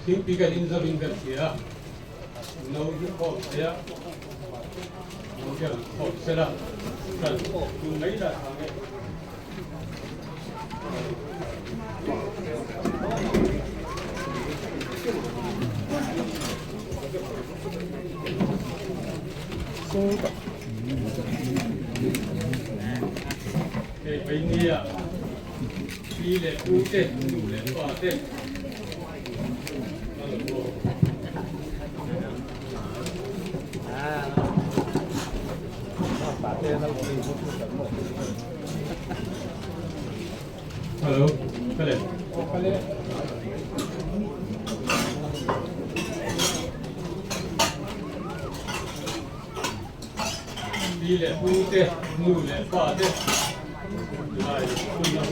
Think we can in the here. No, you call here. Okay, set up. You made that. Bây giờ đi để u tết đủ để qua tết hello kale đi để u tết đủ để qua tết lạiคุณนะ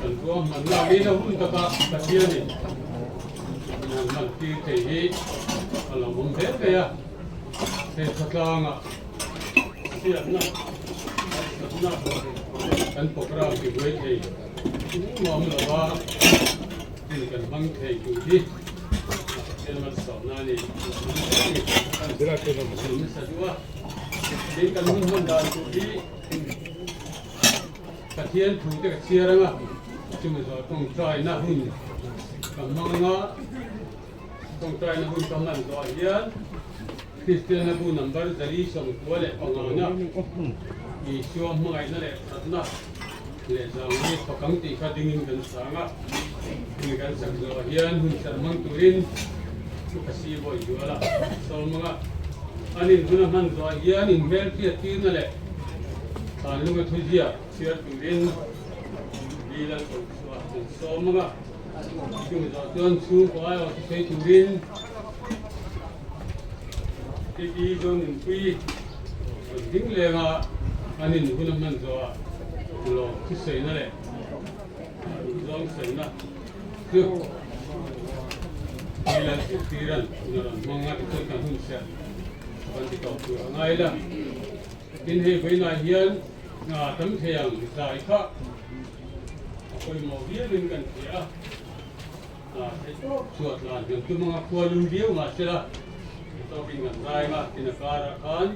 คุณตัวมันเราไม่ต้องคุณตะกะเทียนนี่มันที่ที่เราผมเห็นเลยอะเห็นสักอย่างอะเสียนะกันปกราบที่ไว้ที่มองเราว่าที่กันบังเทอยู่ที่เป็นมันสอนนั่นนี่กันจะได้เป็นมันสิ่งที่สัจว่าที่กันมันดันที่กระเทียนถูกแต่กระเทียนนะจุ่มจะต้องใจน่าหุ่นกับมังงะต้องใจน่าหุ่นกับมันตัวเดียนคริสเตียนน่าหุ่นนับถือจะรีส่งตัวเล็กของเราเนี่ยอีช่วงเมื่อไงนั่นแหละสัตว์น่ะเลยจะมีปกติขัดดิ้งกันสังอ่ะดิ้งกันสังตัวเดียนหุ่นจะมังตุรินกษีบ่อยอยู่ละสมมติอันนี้หุ่นมันตัวเดียนอินเวลที่ที่นั่นแหละตอนลุงก็ทุจีอ่ะเชื่อตุรินดีแล้วก็สมมติจุ่มจะต้นชูกว่าเราใช้ตุรินที่ดีจนปีทิ้งเลยอ่ะอันนี้หุ่นมันตัวเราที่ใส่นั่นแหละลองใส่นะคือดีแล้วที่รันมองงานตัวกันหุ่นเสียวันที่เขาตัวง่ายละกินให้ไปนายเฮียนทำเทียงสายข้าคอยมองเรียนกันเสียสวดลานอย่างตัวมังควรลุยเดียวมาเสียต้องเป็นกันได้มาที่นักการขัน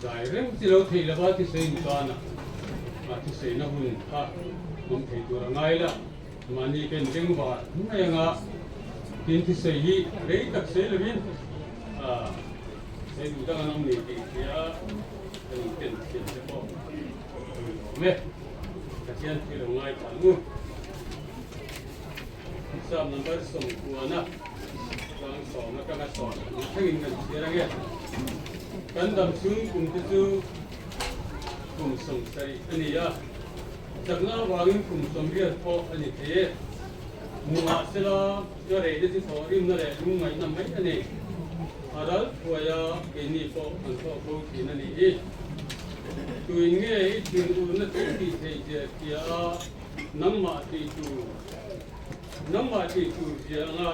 ได้เรื่องที่เราที่เราบ้าที่เสียงกันมาที่เสียงหุ่นข้าผมที่ตัวง่ายละมันนี่เป็นเรื่องบาดไม่ยังอ่ะกินที่เสียเรื่องตักเสียเลยวินเสียดูตั้งน้ำหนีที่เสียเป็นเฉพาะเมื่อกระเทียนที่เราง่ายขันงูสามนับสองตัวนะวางสองแล้วก็มาสอนทั้งอินกันเสียอะไรเงี้ยกันดำซึ่งกลุ่มที่จูกลุ่มสงสัยอันนี้อ่ะจากนั้นวางกลุ่มสมเด็จพ่ออันนี้เทมัวเสลาจะเรียนที่สอนริมนั่นแหละลุงไม่นำไม่อันนี้อารัลหัวยาเป็นนี่พ่ออันพ่อพูดที่นั่นนี่ตัวเงี้ยจึงอุณหภูมิที่เทียบที่น้ำมาที่จูน้ำมาที่จูเสียงอ่ะ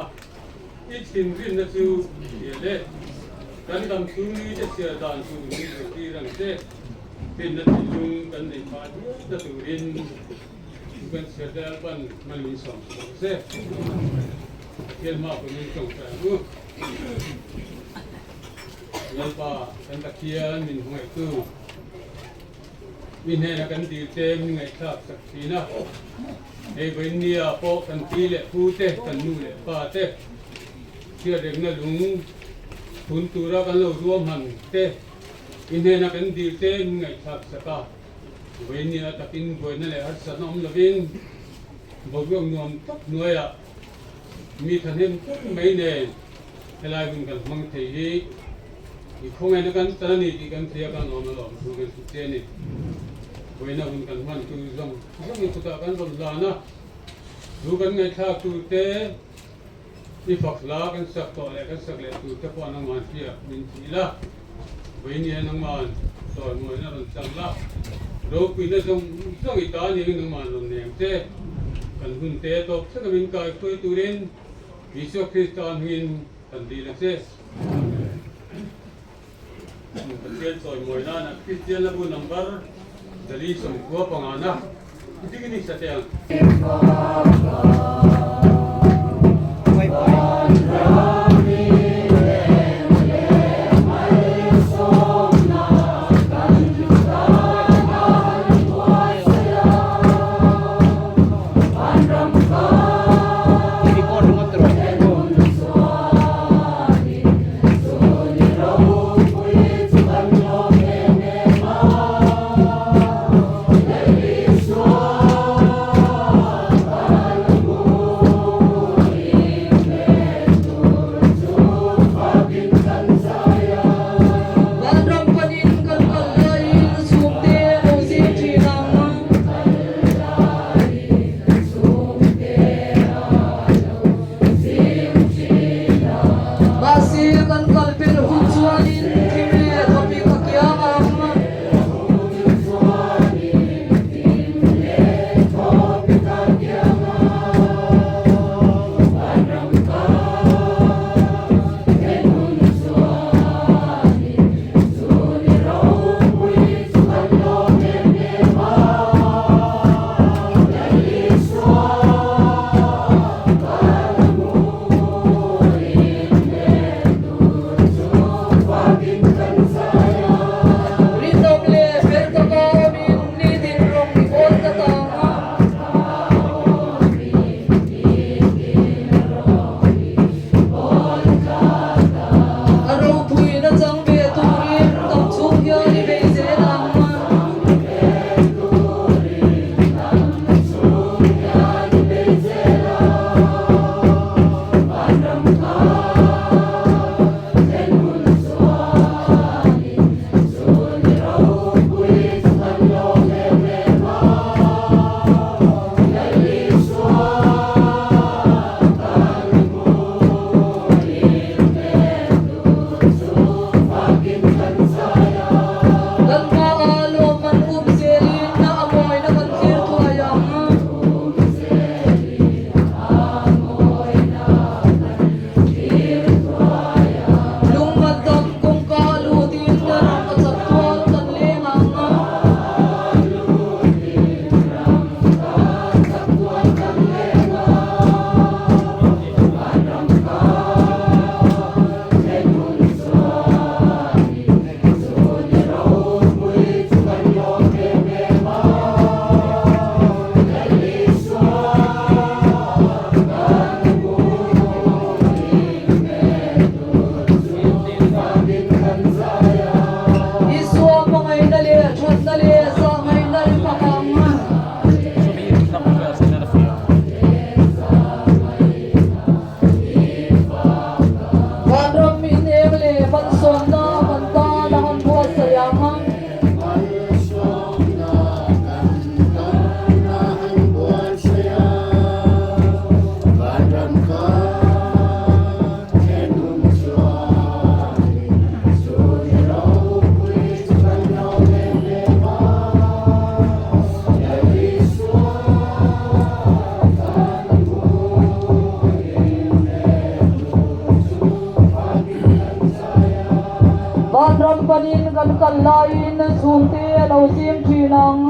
อีกสิ่งที่นั่นจูเสียเลยกันดำซึ่งนี่จะเสียดานจูนี่ที่รังเสเป็นนั่นที่ลุงกันในป่าที่นั่นตัวเรียนกันเสียดายปันมันมีสองเสียเกี่ยวมาเป็นสองแต่รู้ยันป่ากันตะเคียนมินหวยตู้มินให้นักกันดีเต็มไงครับสักทีนะไอ้เวนียพอกันทีเละพูดเตะกันนู่นเละป่าเตะเชื่อเด็กนั่นลุงคุณตัวเรากันเรารวมหันเตะมินให้นักกันดีเต็มไงครับสักเวนียตะกินบ่อยนั่นแหละฮัสนอมละวินบอกว่านวมตักหน่วยอ่ะมีทันเห็นทุกไม่แน่เวลาคุณกันมังเทียอีกคงไงนักกันตอนนี้ที่กันเสียกันเอามาหลอกดูกันสุดเจนี่เว้ยนะคุณกันมันคือยังมีสุดากันบนลานะดูกันไงถ้าตูเตอีฝักลากันสักต่อเลยกันสักเลยตูเตปอนังมันเสียมินทีละเว้ยนี่นังมันสอนมวยนั่นจังละเราคุยนั่นต้องอีตานี่นังมันลงเนี่ยเตกันหุ่นเตะตบสักมินกายคุยตูเรนวิสุคริสตานหินกันดีเลยเตKecil soal moyna nak kecil lagu number dari semua pengana. Itu gini saja. panin kan lain sunte lo sim chinang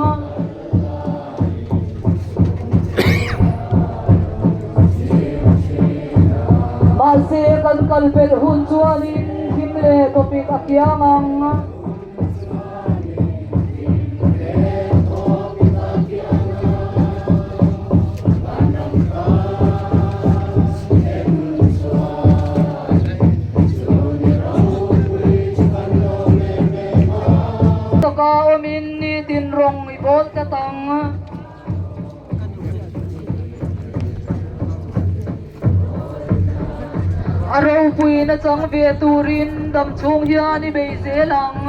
mase kan kalpel hun chuanin himle topik akiangang ka omin ni tinrong ibot katang araw pui na chang ve turin dam chung hian ni be zelang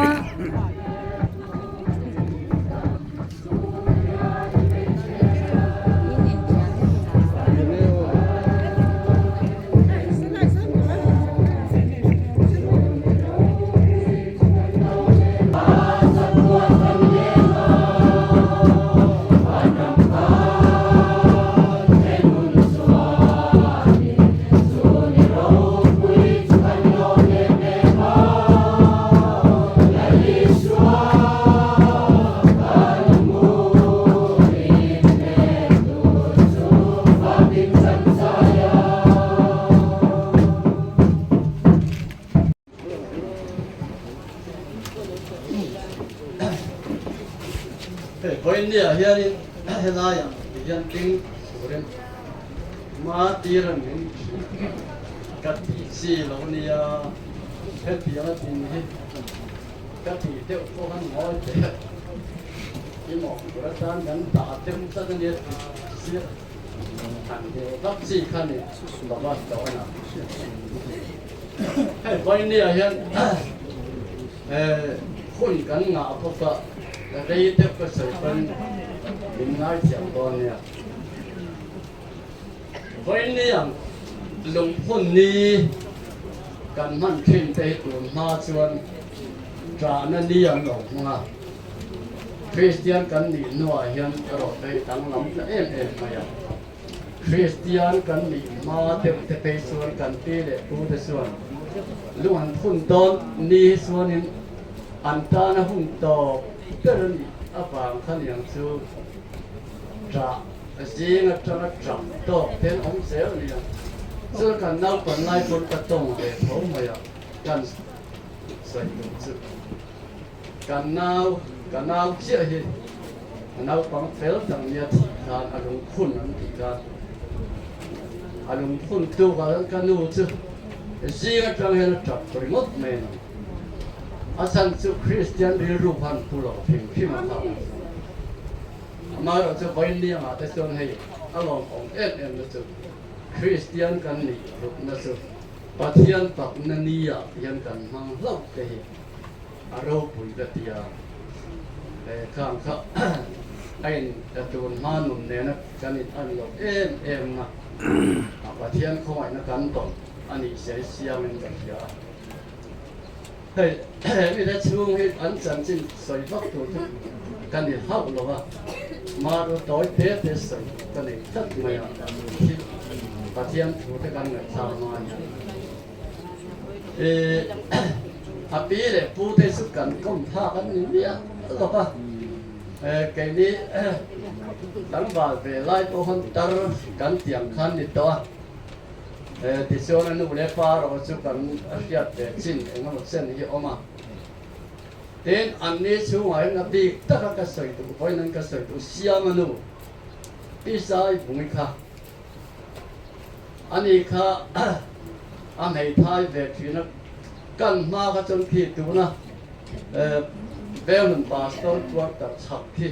India here in Helaya, here King Suren, Matiran, Kati, Si, Lonia, Happy in him, Kati, Del Fohan, all there. You know, Ratan and Tatum suddenly see, and the top sea canny, the last donor. Hey, India here, Hun Ganga, Papa. Đây tiếp cái sự phân mình nói chuyện con nè với niệm lùng phun ni cần man kinh tế tuần ma chuan trả nên niệm lùng mà Christian cần đi nuôi hiền rồi đây tăng lắm em mày à Christian cần đi ma tiếp tiếp tế xuân cần tê lệ tu tế xuân luôn phun tôn ni xuân in anh ta nó phun to cái này à bằng khăn yang chú trả riêng là cho nó chậm to thêm ông xéo này chứ cần nào còn lại còn cái tông để thấu mày à cần xây dựng chứ cần nào chia hết nào bằng phèo thằng nhà thị can anh cũng khôn anh thị can anh cũng khôn tu vào cái nụ chứ riêng là cho nó chậm rồi mất mày asan su Christian di rupan pulau ping apa amar su bain dia mata su hei along ong em su Christian kan ni rup na su pathian pak na niya yan kan hang lau ke aro pui da tia khang kha ain da tun manum ne na kan it an lo em na pathian khoi na kan ton ani se siam en kan ya heyนี่ถ้าช่วงให้อันจันจินใส่ฟักตัวกันนี่เข้าหรอวะมาเราต่อยเตะใส่กันนี่ตัดไม่อ่ะปะเทียมถูกกันเนี่ยชาวมาเนี่ยอาปีเลยพูดได้สุดกันก้มท่ากันนี่เนี่ยหรอวะแกนี่ตั้งบาดไปไล่ตัวคนตารกันเตียงคันนี่ตัวที่ส่วนนู้นเลยฟ้าเราสุกันอาชีพเด็กชิ้นเองมันเส้นที่ออกมาเต็นอันนี้ช่วยนับดีตะกักใส่ตัวไปนั่นก็ใส่ตัวเสียมันนู้พี่สายบุ้งค่ะอันนี้ค่ะอันไหนท้ายเด็กที่นักกันมาก็จนผิดตัวนะเบลมันปาสต้นตัวตัดฉับที่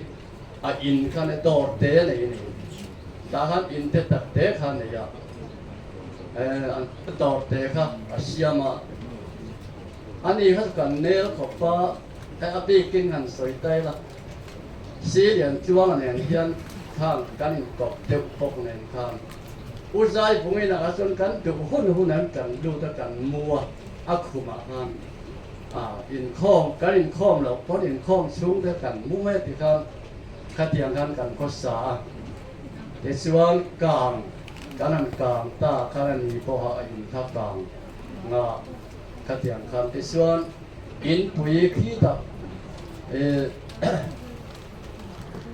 อินค่ะในดอดเตะเลยนี่แต่ขันอินเตะตัดเตะค่ะเนี่ยต่อเตะค่ะอาเซียมาอันนี้เขากันเนื้อขอบฟ้าแต่อาปีกินหันสวยใจละสีเหลืองจ้วงเนี่ยเฮียนข้างกันกบเด็กปกเนี่ยข้างอุตสาหพวกนี้นะครับส่วนกันดูหุ่นนั้นกันดูตะกันมัวอักขุมาหันอินข้องกันอินข้องเราเพราะอินข้องชุ่มตะกันมุ่งแม่ติกันขัดแย้งกันก็สาแต่ส่วนกลางkanan kang ta kanan ni po ha in kha kang nga katiang kan ti suan in pui khi ta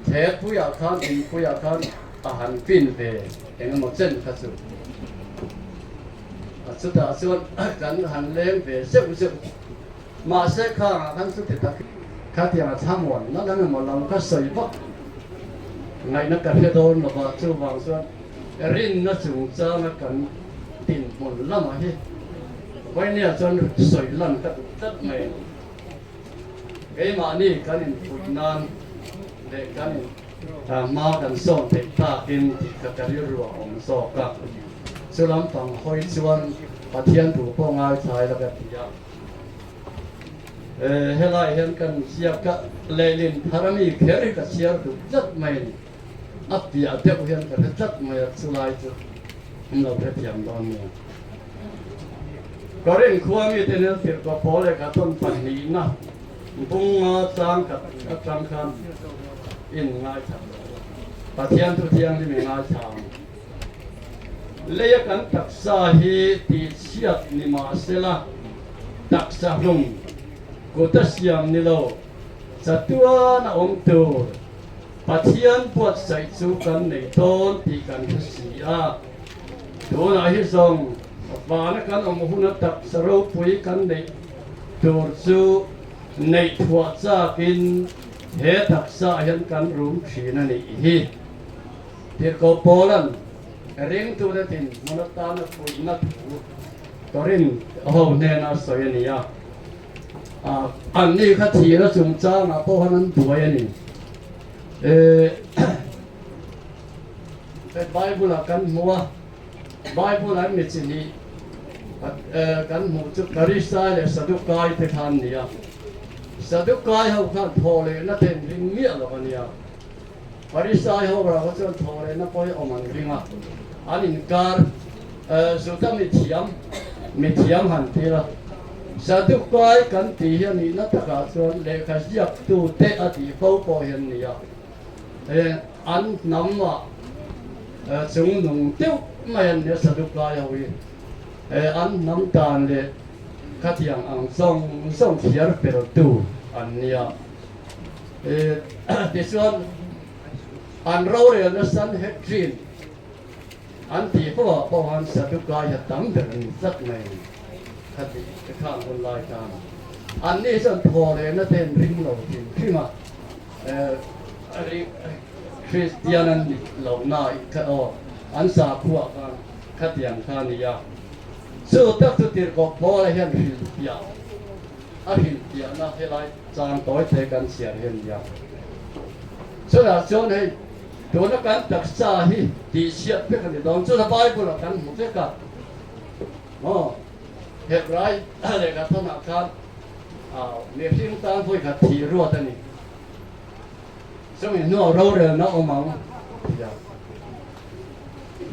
thế pui à khan in pui à khan à han pin về em một chân khát sụpสุดท้ายส่วนกันหันเลี้ยงไปเสียมาเสียข้างกันสุดที่ตักข้าที่มาทำวันนั่นนั่นมันเราก็ใส่ปั๊บไงนักการเดินเราบอกจู่บางส่วนรินนักสูงจ้านักการตินหมดละมาเฮ้ไว้เนี่ยจนใส่ลั่นก็ตัดไม่ไอ้มานี่กันฝุ่นนานเด็กกันมากันส่งเด็กตากินที่กระดิ่งรัวของสอกกันสุลัมฟังหอยชวนปะเทียนถูกพ่องายชายระแบบที่ยากเฮลัยเห็นกันเสียกะเลลินพารามีเคริกะเสียถูกจัดไม่อัปปีอัปเดตเห็นกันจัดไม่สุไลจุเราเทียมตอนนี้ก็เรื่องความมีแต่เนื้อเสียก็พอเลยกับต้นปันนี้นะปุ่งมาสร้างกับสังคันอินง่ายชาปะเทียนทุเทียนที่มีง่ายชาเลยกันตักษาฮีติเชียดนิมาเสละตักษาลงกุตเสียมนิโลสัตว์น่ะองตัวปัจเจียนปวดใส่จูกันในต้นตีกันเสียตัวน่ะฮิซงบานกันอมหุนตักสรุปปุยกันในตัวจูในถั่วจ้ากินเหตุตักษาเห็นกันรุมขีนั่นนี่ฮีเด็กก็โปลันเร่งตัวเด็ดมันตาหน้าฝุ่นนัดหูก็เร่งโอ้เนน่าสวยนี่อันนี้ข้าทีแล้วจุงจ้างเพราะนั้นตัวนี่เป็นไบเบิลกันหัวไบเบิลนั้นมีสิ่งนี้กันหัวจุดกริสายเลยสะดุกกายที่ทานนี่สะดุกกายเขาขันทอเลยนั่นเป็นริงเมียหรอกเนี่ยกริสายเขาเราก็จะทอเลยนั่นพอให้ออกมาริงอันนี้การสุดท้ายมีเทียมหันทีละสะดุกกายกันตีเห็นนี่นักการส่วนเล็กขยับตัวเตะตีเขาพอเห็นนี่อันน้ำว่าจุงหนุ่มเตี้ยวไม่เห็นเนี่ยสะดุกกายเอาไว้อันน้ำตาลเลยขัดยังอังส่งเขียนเป็นตัวอันนี้ที่ส่วนอันเราเรียนสันเฮกจีนอันที่พ่อหันสะดุกกายตั้งเดินสักหน่อยขัดข้างคนลายกันอันนี้ส่วนพอเลยนั่นเป็นริงเราจริงขึ้นมาคริสเตียนันเหล่านาอีกอันสาพวกกันขัดยังข้านี่ยาสุดท้ายสุดที่ก็พอเลยเห็นหินเปียหินเปียนะให้ไรจางต่อยเทกันเสียเห็นยาสุดท้ายส่วนให้ตัวนักการตักษาที่ดีเสียเพื่อกันที่ต้องสุดท้ายบุรุษกันหมดเลยกันเหตุไรอะไรกันธนาคารมีสิ่งต่างพูดกันทีรัวตัวนี้สมัยนู้นเราเรียนนักอมัง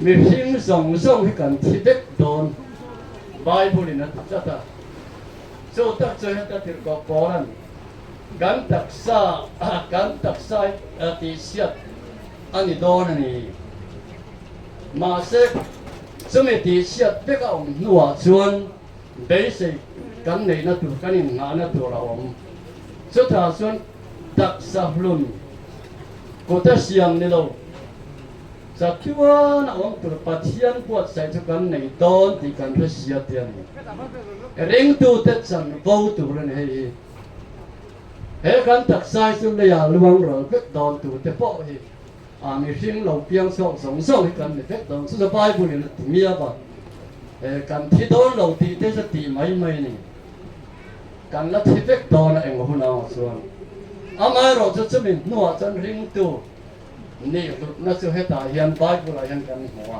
มีสิ่งส่งให้กันที่เด็กโดนไบเบิลนะจัตตาสุดท้ายจะให้ตัดติดกับปอลันการตักษาที่เสียอันนี้โดนนี่มาเสกสมัยที่เสียเด็กเอาหนัวชวนเบสิกกันในนัตัวกันในงานนัตัวเราสุดท้ายส่วนตักษาลุ่นก็จะเสียงนี่เราสักวันเราตัวปัจจัยปวดใส่ทุกันในตอนที่กันเสียเตียนเร่งตัวเต็มสันฟูตัวนั่นเฮ้กันตักษาส่วนเลยลวงเราเพ็กตอนตัวเต็มพอมีสิ่งเราเพียงส่งให้กันในเพ็กตอนสุดท้ายบุญนี่มีอะไรกันที่โดนเราตีเตสติไม่นี่กันละที่เฟกตอนเองหัวหน้าส่วนไม่เราจะมีหนวดจนริงตัวนี่น่าจะให้ตาเห็นไปบุไรเห็นกันหัว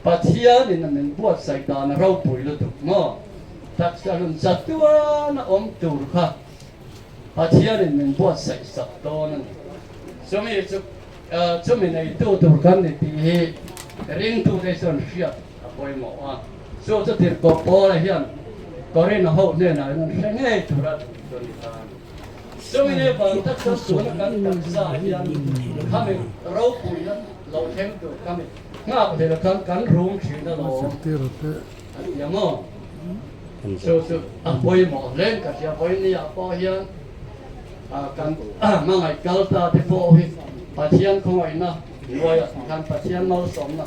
ปัจเจียนี่นั่นเป็นบวชใส่ตาเราปุ๋ยแล้วถูกมั้งทักษะรุ่นสัตว์น่ะตัวค่ะปัจเจียนี่เป็นบวชใส่สัตว์ตัวนั่นจะมีในตัวกันในที่ริงตัวในส่วนเสียไปหมดส่วนจะติดกบปออะไรเห็นก็เรียนหัวเนี่ยนะนั่นแค่ธุระตัวนี้กันส่วนนี้บางทักษะส่วนกันทักษะเห็นทำให้เราคุยนั้นเราเห็นตัวทำให้ง่ายกว่าเดิมกันรู้ชื่อเราอย่างนั้น so apoi mo len ka sia poi ni apo hian kan mangai kalta te po hi pathian khoi na loi kan pathian mau som na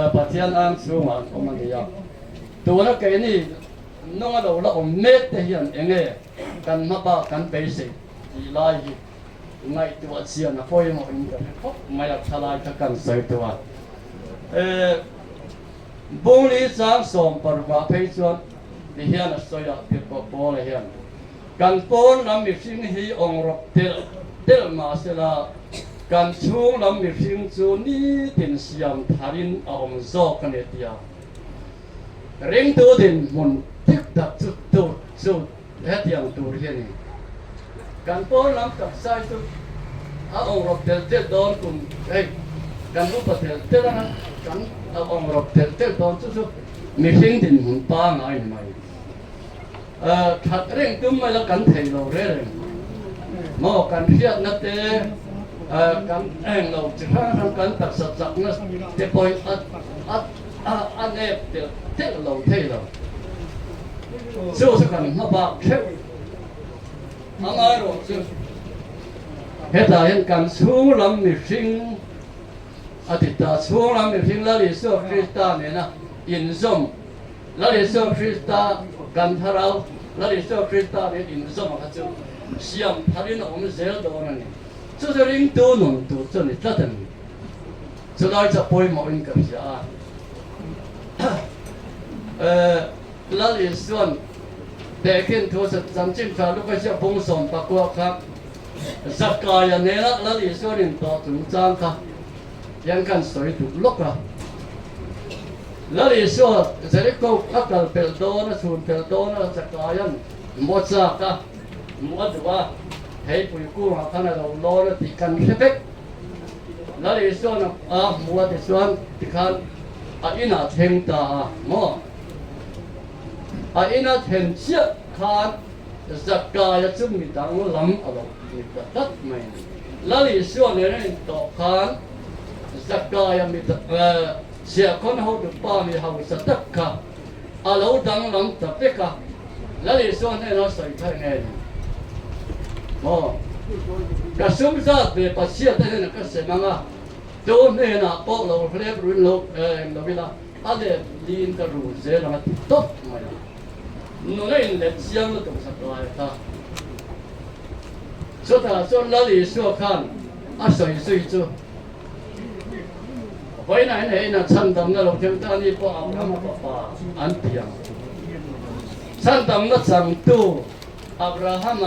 pathian ang chu ma omania tu na ke ni nong lo la om met te hian enge kan ma ba kan basic di lai hi ngai tu a sia na poi mo in ka ho mai la thalai ka kan sai tu a bông lý sáng sòng bờ và phê xuân thì hiện là soi được việc của bố là hiện cần bố làm việc sinh hi ông rập tel mà sẽ là cần xuống làm việc sinh chú ní tiền xiêm tharin ông do cái này tiệt riêng tu tiền muốn tiếp đặt chút hết tiền tu hiện này cần bố làm tập sai tu ông rập tel đón cùng cần bố bật tel là cần ông rập tel đón chút mi sinh tiền muốn ba ngày này thật riêng tu mà là cần thầy lâu rồi mà cần thiết nó thế cần anh lâu chỉ khăn cần tập sạch nó để bồi anh em để thế lâu thế lâu số cần nó bạc thế anh ai rồi chứ hết là hiện cần số lắm mi sinh thì ta số lắm mi sinh là lý số Krista này nè in zoom là lý số Krista cần thà đâu là lý số Krista này in zoom mà chứ xiêm thà đi nó cũng dễ đâu này cho nên linh tu nông tu cho nên rất là cho nênจะbồi một in cái gì là lý số để kiến thu sẽ chẳng chính phải lúc cái sự bông sồn bạc qua khác giặc cài này là lý số nên tạo chúng trang khácยังกันสวยถูกลกอ่ะแล้วอีส่วนจะได้ก็อักเปลโดนะส่วนเปลโดนะจะกลายเป็นหมดจากอ่ะหมดว่าให้ปุ๋ยกู้มาขนาดเราล้อแล้วติดกันเช็คแล้วอีส่วนหมดอีส่วนติดกันอินาเทงตาหมออินาเทงเชี่ยขาดจะกลายจะมีตังล้ำอะไรนี่ก็ตัดไม่แล้วอีส่วนเนี่ยต่อขาดสักกายมีเสียคนเขาดูป้ามีเขาสัตย์ค่ะเราดังหลังตัดเด็กค่ะแล้วในส่วนนี้เราใส่ไทยไงอ๋อกระสุนซาเปปัสเซียแต่เนี่ยก็เสียมั้งอ่ะตัวเนี่ยนะพวกเราเรียบรุ่นเราเราเวลาอะไรลีนกระรูเสียแล้วมันตบมาโน่นนี่เล็กเสียงเราต้องสักกายค่ะสุดท้ายส่วนแล้วในส่วนข้างใส่จู่ไว้ไหนนะฉันทำนั่นเราเที่ยวตานี่พอเอาทำมาป่าอันเดียวฉันทำนั่นสั่งตู้อับราฮัม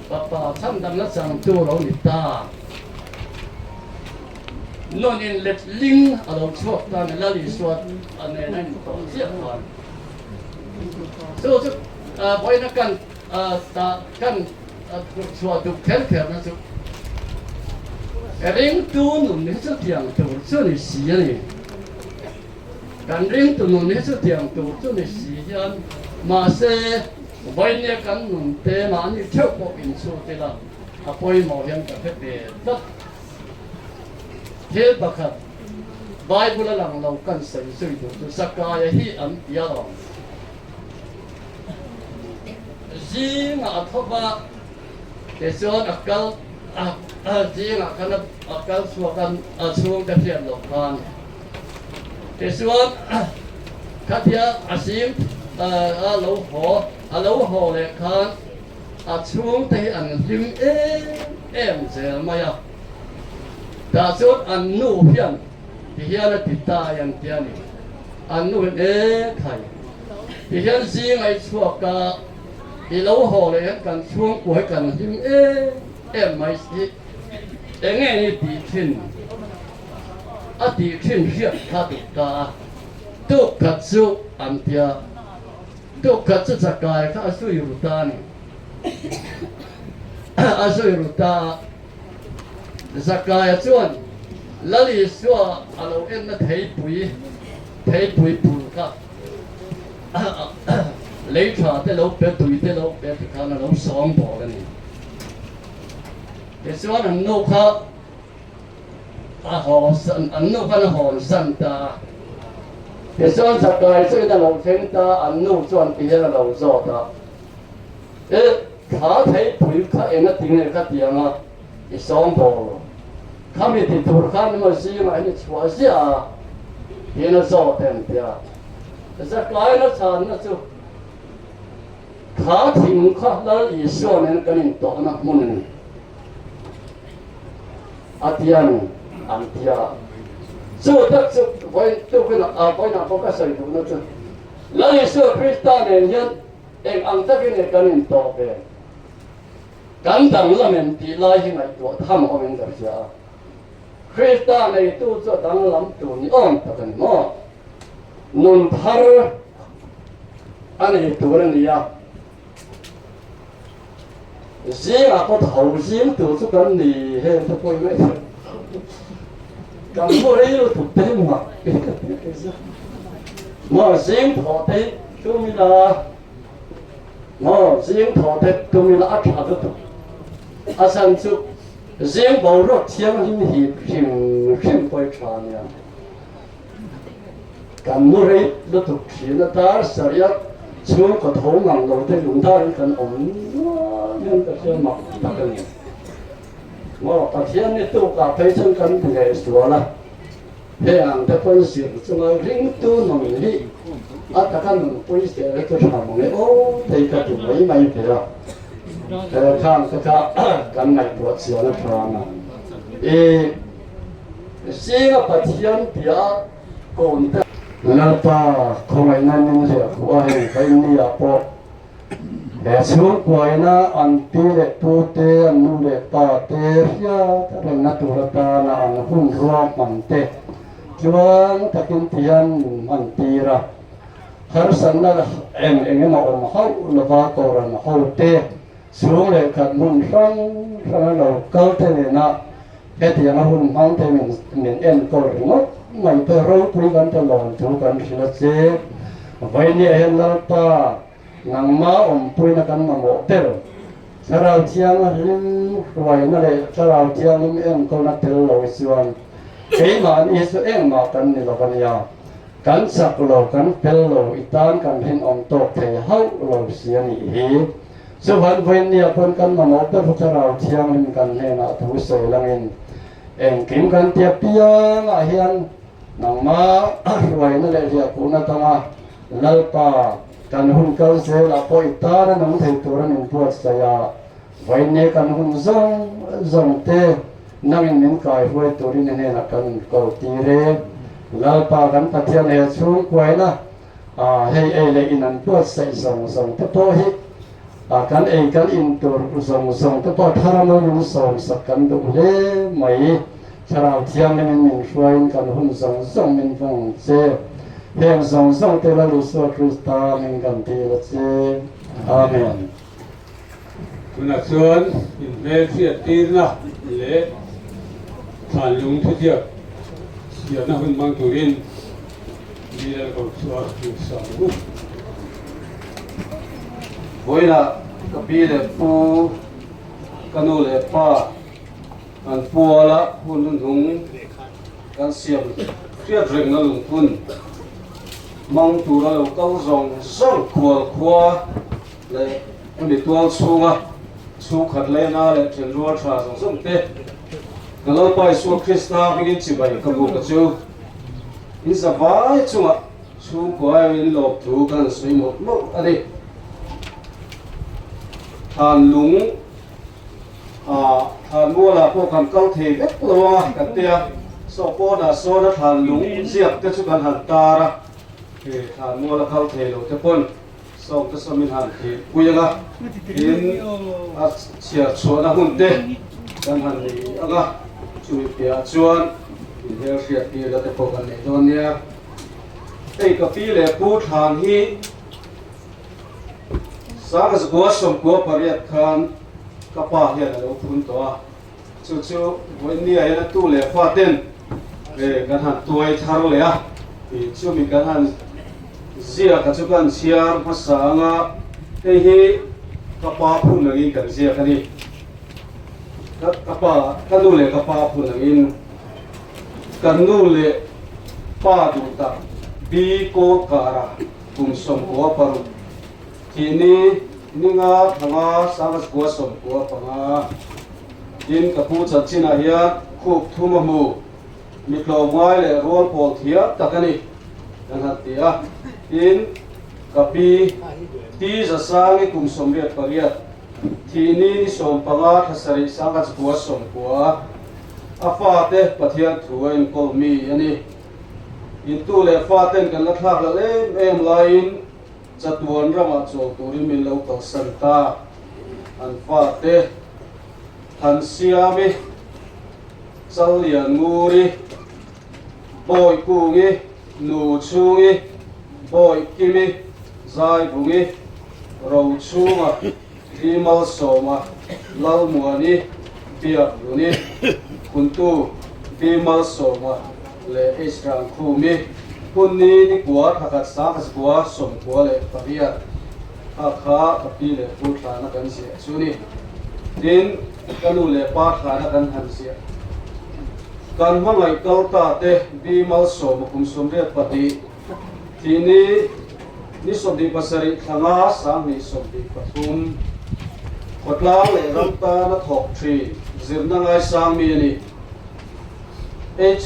ป่าฉันทำนั่นสั่งตู้เราหนิตาโน่นนี่เล็ดลิงเราชอบตาในละลิสวดอันนี้นั่นต่อเสียก่อนสู้ไว้นักกันตากันชวดดุแข็งนะสู้ring tu nun ni su tiang tu su ni si ni kan ring tu nun ni su tiang tu su ni si yan ma se vai ne kan nun te ma ni cheu po in su te la apoi mo hian ka pe ta he bakhat bible lang lo kan sai su tu sakaya hi am ya lo ji ma thoba te so akal chỉ là cái nó cái xuống cái chuyện lộc con cái xuống cái thứ asim lẩu hồ này con xuống thì ăn phim em sẽ mà ya ta xuống ăn nụ phiền thì hiện là thịt ta ăn tiền này ăn nụ thầy thì hiện gì ngày xuống cái lẩu hồ này cần xuống của cần phim em mai si nghe ni đi thiên đi thiên hiện ta được ta tu cắt su anh tia tu cắt su chắc cái ta su yêu ta này su yêu ta chắc cái chuan lali xua alo em nó thấy bụi cả lấy trà tới lâu bé tuổi tới lâu bé thì khá là lâu sống bỏ cái này cái số anh nô khá họ anh nô khá là họ sanh ta thì sao sắp cái sự ta lâu thêm ta ăn nụ chuẩn thì là lâu rõ ta ê khá thấy bùi khá em nó tiếng này khá tiếng à thì xong bộ khá bị thì thua khá nhưng mà gì mà anh chua gì à thì nó rõ thêm thì à sắp cái nó chán nó chú khá thì khá là ý số nên cái này to nó muốn này atian antia so tak so voi tu kena voi nak fokus hari tu nak lai so Kristen ni yang ang tak ni kanin to ke kan dang la men ti lai hi ngai tu tham o men kerja Kristen ni tu so dang lam tu ni on tak ni mo nun thar ani tu ni ya riêng có thầu riêng từ số cân thì hay thôi coi mấy cầm mua đấy nó thực tế mà riêng thọ thế chúng mình là mà riêng thọ thế chúng mình là ắt chả được à sản xuất riêng bảo rót chiang hiểm quay tràn nha cầm mua đấy nó thực tế nó ta sẽ xuống có thấu ngầm đầu tiên chúng ta cần ổn nên cái chuyện mặc đặc biệt mà ta thiên này tu cả thấy chân cần thì cái số là thế anh ta phân xử chúng ta riêng tu nông đi à ta cần phân xử cái cái làm cái ô thì cái chuyện mấy mấy thế à cái khang cái cần ngày buổi chiều nó làm riêng ở thiên thì còn nên ta không ai nên những gì của anh phải đi à po để xuống quay na ăn tê để tu tê ăn nu để pa tê ya ta nên tu ta na ăn hung ruộng ăn tê chuan ta kinh tiền ăn tê ra har san na em mà om hậu là va cầu ran hậu tê xuống để cần hung sang đầu câu tê này na cái tiền nó hung hăng tê mình em cầu ngốc mày tôi râu tôi gan tôi lòng tôi gan chỉ là chế vậy nè hiện là ta ngang má tôi là gan mà mổ tê sao chiang rim rồi nó lại sao chiang em câu nó tê lối xuân cái mà anh số em mà cần này là cái gì cần sạc lối cần pel lối itan cần hình tộc thể hậu lối xiên ý số phận vậy nè con cần mà mổ tê sao chiang mình cần này là thú sôi lăng em kiếm cần tiếp bia là hiện nang ma rồi nó lại việc của nó tama lalpa kan hun kal se la poi ta ra nang thei tu ra nin puat sa ya vai ne kan hun zong te nang nin kai huai tu rin ne na kan ko ti re lalpa kan pathian he chung kwai na hei le in an puat sai zong te po hi kan kan in tur zong te po thara no nin zong sak kan du le mai chào thiang nên mình xuôi cần hôn sống mình phong chế hiện sống tên là Lucio Christa mình cần thì là chế Amen. Chúng ta xuân về phía tin là lễ phản lũng thứ thiệt thiệt là hơn mang tuổi in đi là cầu xóa sống với là cái bi để phu cái nô lệ pa anh pua là phun lung thùng anh xiêm phiết rừng nó lung phun mong tu nó lung câu rồng sông khua lại anh bị tuang xuống à xuống khát lên à lại chuyển ruột trà rồng sông tê cái lâu bay xuống Krista begin chỉ bày cầm bút cái chú in sa vai chung à xuống của ai in lột thủ cái suy một anh đi hàn lúng hàn mua là po cần câu thì rất lo cần tiền so po là so nó hàn lúng diệt cái chút cần hàn ta ra thì hàn mua là câu thì rồi cái pon so cái so mình hàn thì quy ra in chia số là hồn tê cần hàn thì aga chui bia chuan theo việc thì là cái po cần này cho nha đây cái phi lệ bút hàn hi sáng cái số sum của Paris khan kapa hiện là đâu phun to chú với nia là tu lệ phát tên về cái hàng tuổi tharo lệ thì chú mình cái hàng zia cái chú cái xia phát sáng á cái hi kapa phun là cái cái zia cái đi kapa cái nu lệ kapa phun là cái nu lệ pa đủ ta bi ko kara kum som ko paru kini ninga thanga sangas ko som ko panga in kapu chachina hian khup thuma mu mitlo ngai le rol pol thia takani kan hatia in kapi ti za sangi kum som riat pariat thini som panga thasari sangas ko som ko afate pathian thuain kol mi ani in tu le faten kan la thak la le em lain chatuan rama chaw turin min lo to santa an fate han siami salian nguri boy kungi nu chungi boy kimi zai bungi ro chunga rimal soma lal muani pia luni kuntu bimal soma le israel khumi kunni ni kwa thakat sa khas kwa som kwa le paria akha api le putla na kan se suni din kanu le pa thana kan han se kan mangai kalta te bimal som kum som re pati tini ni som di pasari thanga sang ni som di patum khotla le ramta na thok thri zirna ngai sang mi ni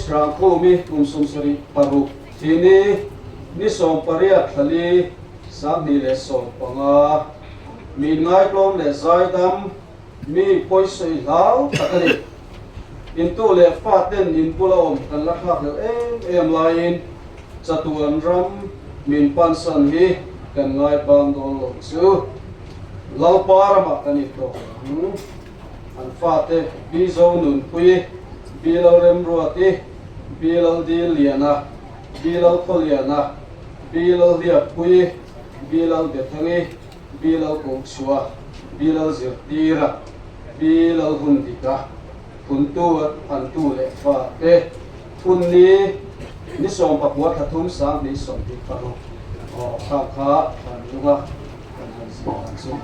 rang khumi kum som sari paru tini ni som paria thali sang ni le som panga min ngai plom le zai dam mi poisoi lau takani into le faten in pulom kan la khak em lain chatuan ram min pansan hi kan ngai bang dol lo chu lau parama kani to an fate bi zo nun pui bi lo rem ruati bi lo di liana bi lo kholiana bi lo dia pui bi lo de thangi bi lo ko chua bi lo zirtira bi lo hundika kuntu an tu le fa te kunni ni som pa kwa thatum sang ni som ti pa no o kha kha an luwa kan so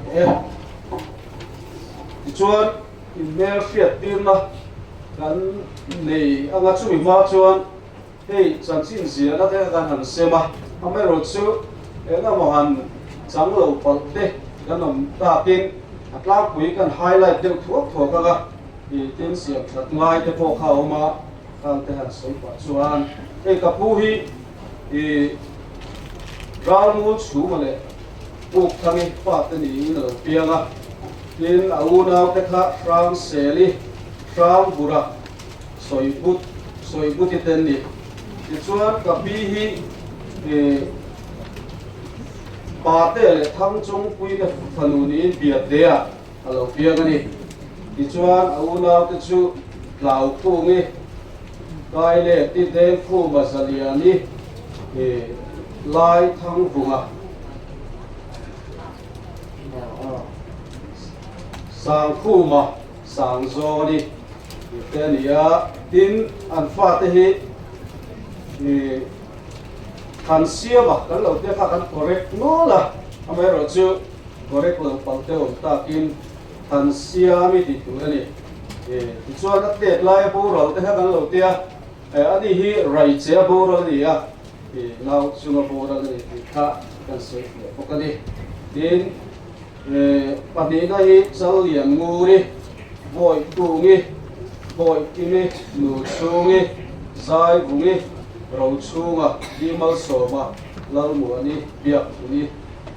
chuan in mer fiat tin na kan nei anga chu mi ma chuan hei chan chin zia na te kan han sema amero chu na mo han chang lo pal te kan om ta tin atla pui kan highlight deuh thuak thuak ka i tin siam that ngai te pawh kha awma kan te han soi pa chuan hei kapu hi i ralmu chu ma le uk thangi pa te ni in lo pianga tin auna te kha rang seli rang bura soi but ten ni ti chuan kapi hi pa te le thang chung pui te phanu ni biat de a alo pianga ni ti chuan auna te chu lau khu ngi kai le ti te khu ma salia ni lai thang runga sang khu ma sang zo ni te ni a tin an fa te hi kan sia ma kan lo te kha kan correct no la amero chu correct lo pal te on ta kin kan sia mi ti tu ni ti chuan na te lai bo ro te kha kan lo te a ani hi rai che bo ro ni a now chu ma bo ro ni kha kan se ko ka ni tin pani na hi chal lian nguri boy kungi boy kimi nu chungi zai bungi ro chunga dimal soma lal muani biak ni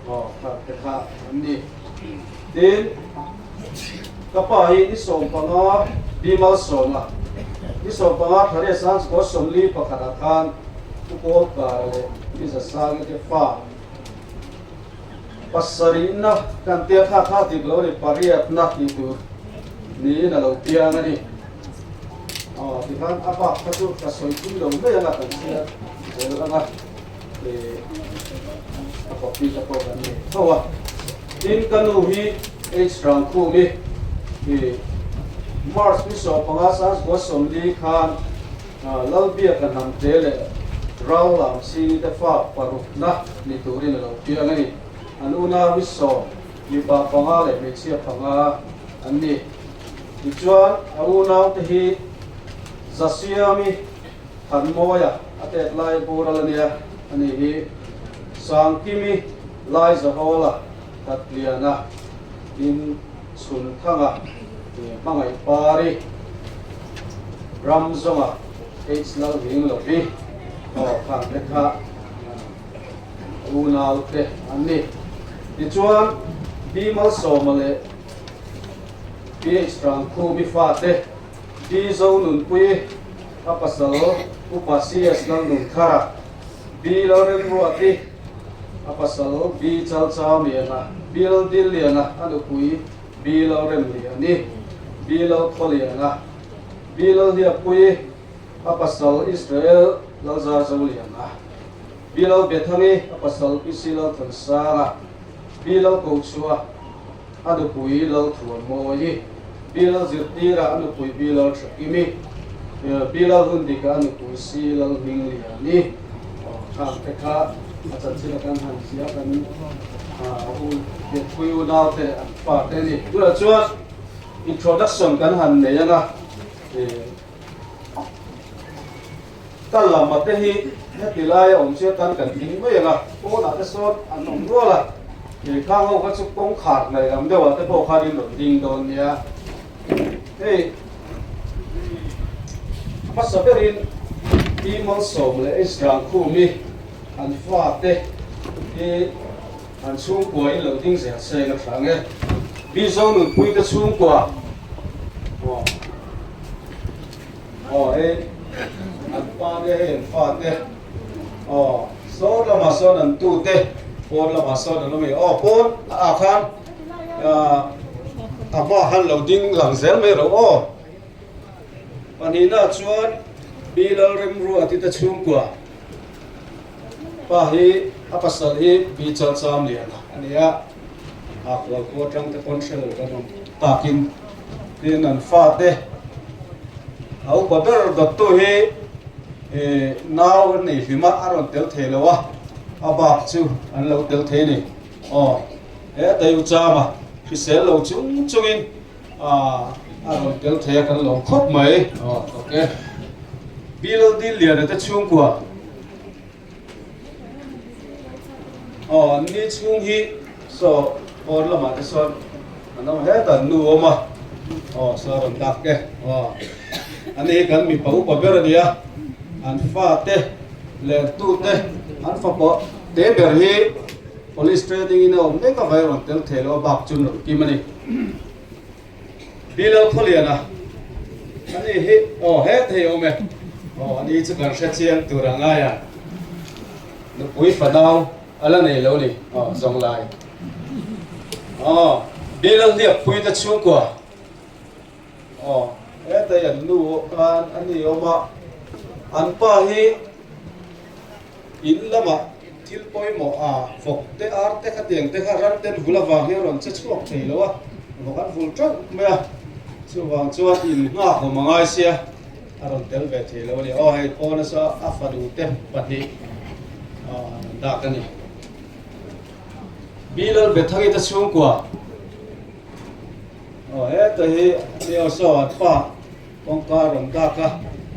kha te kha ni tin kapa hi ni som panga dimal soma ni som panga thare sans ko somli pakhara khan ko ka le ni sa sang ke fa pasarina kan te kha kha ti lo ni pariat na ti tu ni na lo piang ani ti kan apa ka tu ka soi tu lo me la kan sia lo anga apa pi ka ko kan ni hawa tin kanu hi rang khu ni mars ni so panga sans ko som li khan lal bia kan ham te le raw lam si te fa paru na ni tu rin lo piang ani anuna miso ni ba panga le me chia panga anni ti chuan auna te hi zasiami han moya ate lai bural nia anh hi sang kimi lai za hola tat liana in sun thanga mangai pari ram zonga h lal hing lo bi khang le kha unal te ani ti chuan bi mal so male bi strang khu bi fa te bi zo nun pui apasal upasi asnal nun khara bi lo rem ru ati apasal bi chal cha miana bi lo dil liana anu pui bi lo rem liani bi lo kholiana bi lo dia pui apasal Israel lo za zo liana bi lo bethangi apasal isilo thansara bi lo ko chua anu pui lo thuan moi bi lo zirtira anu pui bi lo thakimi bila hundi ka anu puisi lal ning liani khang te kha acha chila kan han sia kan u ke pui u nau te pa te ni tu la chuan introduction kan han ne yana tal la ma te hi he tilai om sia tan kan ding mai nga ko na te so an om ro la khang ho ka chu kong khat nai ram dewa te po kha din lo ding don nia hey pasaberin di mal som le Israel khu mi an fa te e an chung kwa in lo ding se se na thang e bi zo nun pui te chung kwa e an pa ne he fa te so la ma so nan tu te pon la ma so nan me pon a khan ma han lo ding lang zel me ro panina chuan bilal remru atita chung kwa pa hi apasal hi bi chal cham lian ania akla ko tang te konsel kanom takin tin an fa te au baber datto hi naw ni hima aron tel thelewa abak chu an lo tel the ni tayu chama hi sel lo chung chungin aron tel the kan lo khop mai okay bilo dil lian te chung kwa ni chung hi so on la ma te son anam he tan nu oma so ron dak ke ani kan mi pau pa ber dia an fa te le tu te an fa po te ber hi police trading in om ne ka vai ron tel thelo bak chun ki mani bilo kholiana ani he he the ome ani chu kan sha chiang turanga ya no pui fanau ala nei lo ni zong lai bilo liap pui ta chung kwa ta yan nu kan ani oma an pa hi in lama thil poi mo fok te ar te khatiang te kha ran ten hulawa he ron che chuak thei lo wa mokan ful trak me chuwang chuan in nga ko mangai sia aron tel ve thei lo ni hei pona sa afadu te pati da kan ni bilal bethangi ta chung kwa ta hi ni so pa kong ka rom da ka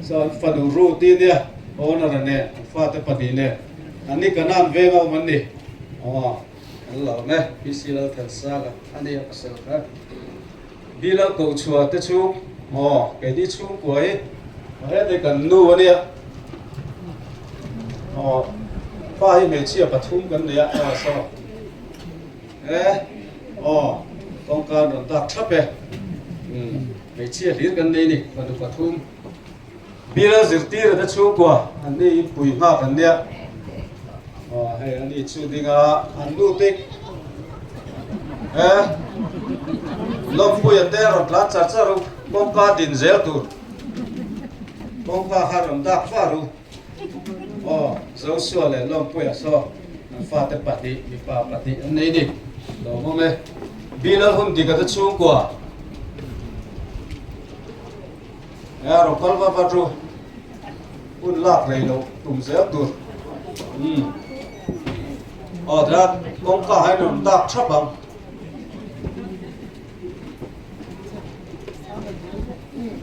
so fadu ru ti dia ona ne fa te pati ne ani kanan ve ma man ni Allah ne bisila thal saga ani asal ka bilal ko chua te chu ke di chung kwa he de kan nu ani pa hi me chia pathum kan ne so kong ka rom da thape me chia lir kan nei ni padu pathum bila zirtir da chu kwa ani pui ma kan dia hei ani chu dinga an lu tik lom pui ate ro tla cha cha ru kong ka din zel tu kong ka haram dak fa ru zo so le lom pui so an fa te pati mi pa pati nei ni lo mo me bila hum diga da chu kwa ro kalwa patru un lak rei lo tum zel tu da kong ka hai nom dak thapang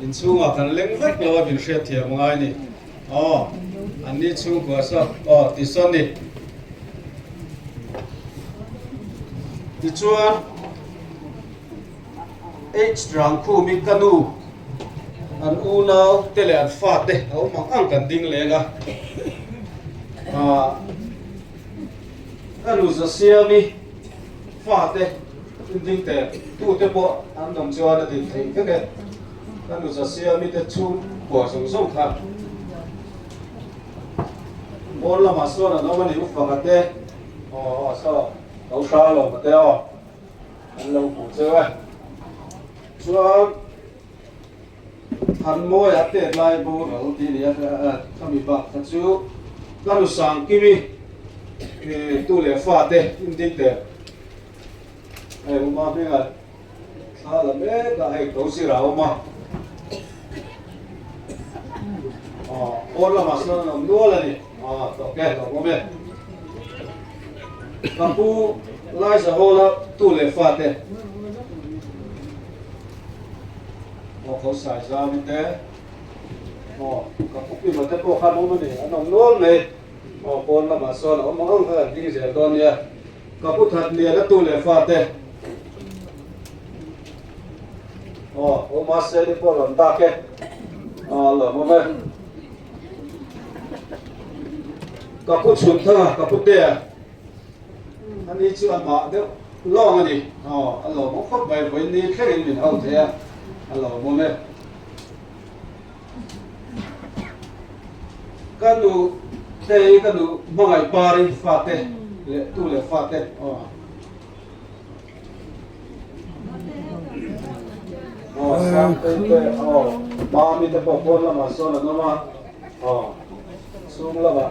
in chunga kan leng vek lo bin hria thia mangai ni anh đi chung của sao thì sao đi thì chuan H rang khu mi kanu an u nào tele an phát đấy ông mang ăn cần ding lên à anh usa siami phát đấy ding te tu te bộ anh đồng cho là ding thấy cái này anh usa siami te chung của sông sông khác bốn là mà số là nó mới được phẳng thế sao đâu sao rồi mà theo anh lâu cũng chơi cho hắn môi áp tết lại bố đầu tiên là tham bị bạc thật sự các lúc sáng kimi tu lệ phát thế in thế ai mà biết là sao là bé đã hay cầu xin ra mà bốn là mà số là đua là đi ok rồi có biết kapu lai sa hola tu le phát thếเขาใส่ซามิเตะกับพวกพี่มันจะพวกข้ามันนี่อันนั้นล้วนเลยคนละมาสอนเอามาเอาเงินที่เสียตอนนี้กับพวกทัดเรียนแล้วตู้เลยฟาดเตะโอ้มาเสียที่พวกหลังตาแกเหรอมั้ยกับพวกชุนท่ากับพวกเตะอันนี้ชื่ออันมาเดี๋ยวลองอันนี้อันหล่อมันเข้าไปวันนี้แค่เห็นหนึ่งเอาเถอะHello, mome. Kanu tei kanu mangai pari fate le tu le fate. Sam tei ba mi te popon la ma so na no ma. Sum la ba.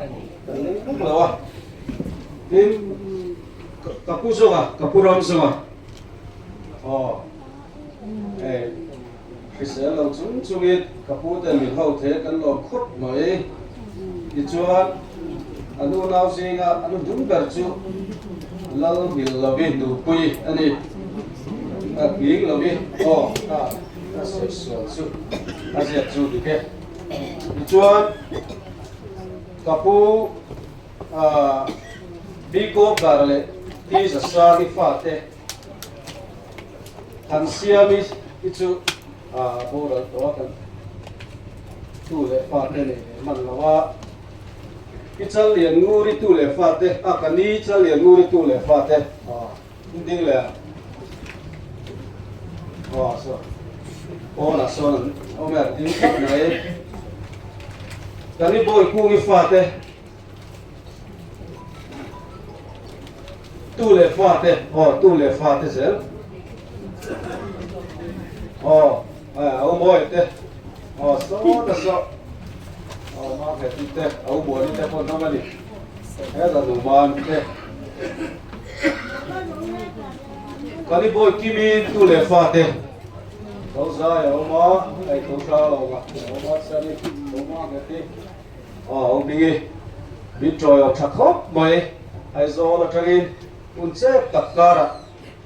Ni la wa. Tin kapuso ga, kapuram so ga. Khi sẽ lâu chúng biết các phụ tên mình hậu thế cần lo khốt mới thì cho anh u nào gì ngà anh đúng cả chú lâu mình là viên đủ quy anh ấy kiến là viên sẽ sửa chú sẽ chú được cái thì cho các phụ bị cố cả lại thì sẽ sao đi phát thế thằng xia mi chú bố đó đó kan tu le phát thế này mình làว่าcái chân liền ngu đi tu le phát thế cái ní chân liền ngu đi tu le phát thế đi là sao là sao ông mẹ đi khắp này cái ní bôi cu đi phát thế tu le phát thế tu le phát thế sao ông bôi thế số là số mà cái gì thế ông bôi thế con nó mà đi hết là đủ mòn thế cái đi bôi kim tu lệ phát thế đâu ra ông má ai đâu ra ông má sao đi ông má cái gì ông bị trôi ở chắc khóc mày ai do là cái un chế tất cả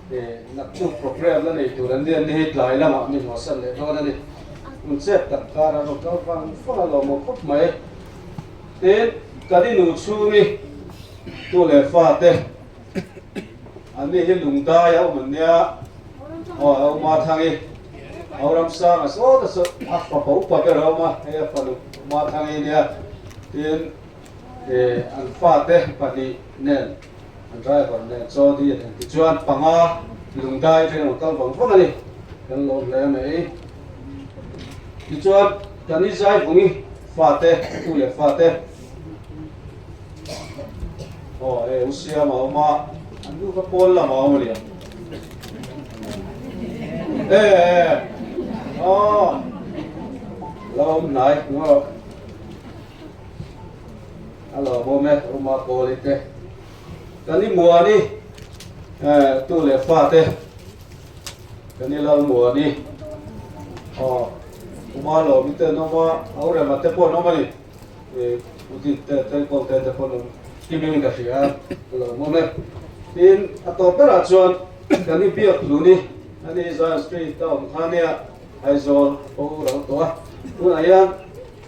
để nạp chung program đó này tụi anh đi hết lại là mà mình hóa sân để thôi này mình xếp tất cả rồi các bạn phải là một phút mấy đến cái đi nụ chu đi tôi lại phát đây anh đi hết lùng tai ông mình nha ông mà thằng ấy ông làm sao mà số là số phải bảo cái đó mà hay phải mà thằng ấy nha đến để anh phát đây phải đi nên anh trai còn nên cho đi thì cho anh bằng lùng tai trên một con vòng phút này cái lột lên này thì cho cái này sai cũng đi phát thế tu lệ phát thế em xem mà anh cứ có pol là mà ông liền lâu này đúng không alo bố mẹ ông mà cô đi thế cái này mùa đi tu lệ phát thế cái này là mùa đi mà lo bị tên nó mà ông ra mà tên con nó mà đi uti tên con kim mình cái gì à lo mà mẹ tin à tổ cái là chọn cái này biết luôn đi anh đi ra street tao thằng này hay rồi ô đó tôi này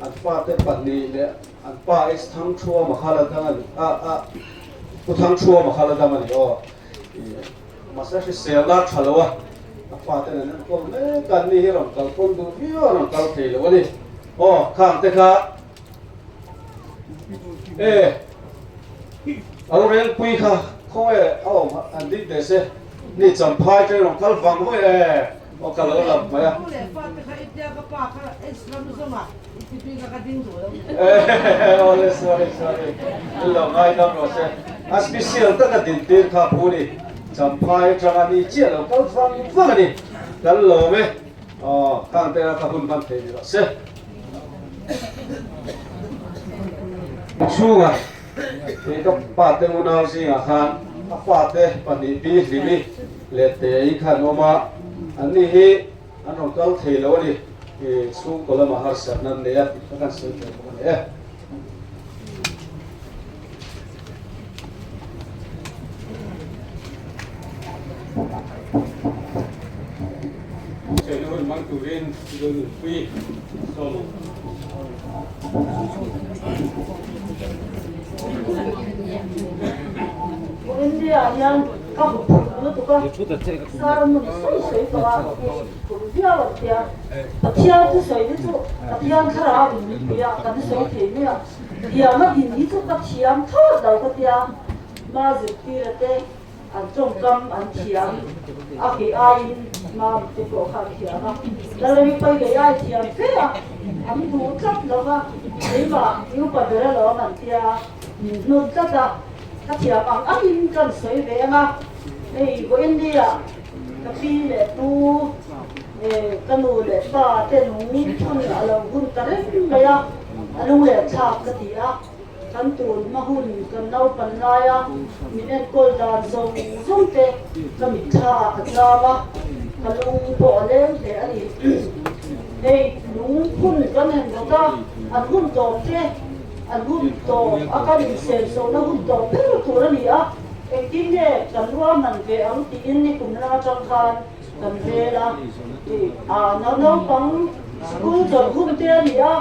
anh phát cái bản đi đấy an pa is thang chua ma khala dang a u thang chua ma khala dang ani o masa si sela thalawa a pa te nan ko me kan ni hiram kal kon du hiyo ram kal thei lo ni o khang te kha alo ren pui kha khoe au an din te se ni cham phai te ram kal wang hoi o kal lo lam ma ya sorry. Lo ngai dam ro se. A special ta ka din tin kha phu ni. Cham phai chang ani chia lo kal wang ni. Kal lo me. Kang te ka hun ban the ni ro se. Chunga. Ni ka pa te mu nau si nga khan. A pa te pa ni bi li mi. Le te I khan oma. An ni hi an ro kal thei lo ni. Sung ko la mahar sa nan ne ya ka kan se ko ne Saya nak mang turin don pi som. India yang kamu perlu tu kan, sekarang ni saya kalau dia dia, tapi tu saya tu, tapi yang kerap dia kan saya ni dia mah ini tu tapi yang thor dah dia, masih dia trong cam an thiam aki ai ma te ko kha thiam la le pai ge ai thiam fe am du chat lo ga ei ba yu pa de lo man tia nu chat da ka thiam ang in kan soi ve ma ei go India ka pi le tu ka nu le ba te nu thun ala gun ta re me ya alu le chap ka tia kan tuôn mahun kan nau pan laya minen kol dan zong zong te kami tha katlama kalung po lem te ani nei lung kun kan hen ta an hun to te an hun to akan sel so na hun to pero turani a ekin ne kan ruwa man ve ang ti in ni kun na chang khan kan ve la na no pang school jong hun te ani a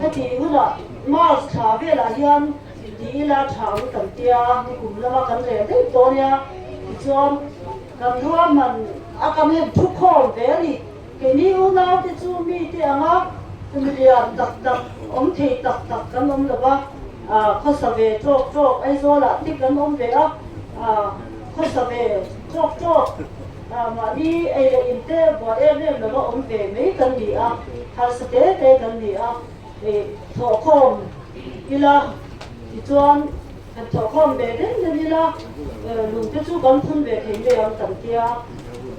hati hula Mars thả về là hiền đi là thả với cầm tia thì cũng là mà cầm rẻ đấy to nha cho cầm thua mình cầm hết thuốc khổ về đi cái níu nào thì chú mi thì anh á thì mình đặc ông thì đặc cầm ông là ba khó sao về chọc ấy rồi là tiếp cầm ông về á khó sao về chọc mà đi ấy là in thế bỏ em là ông về mấy cần gì à hay sẽ thế cần gì à thọ khom ila chuan thọ khom be den den ila lung te chu kan phun be thein be ang tam tia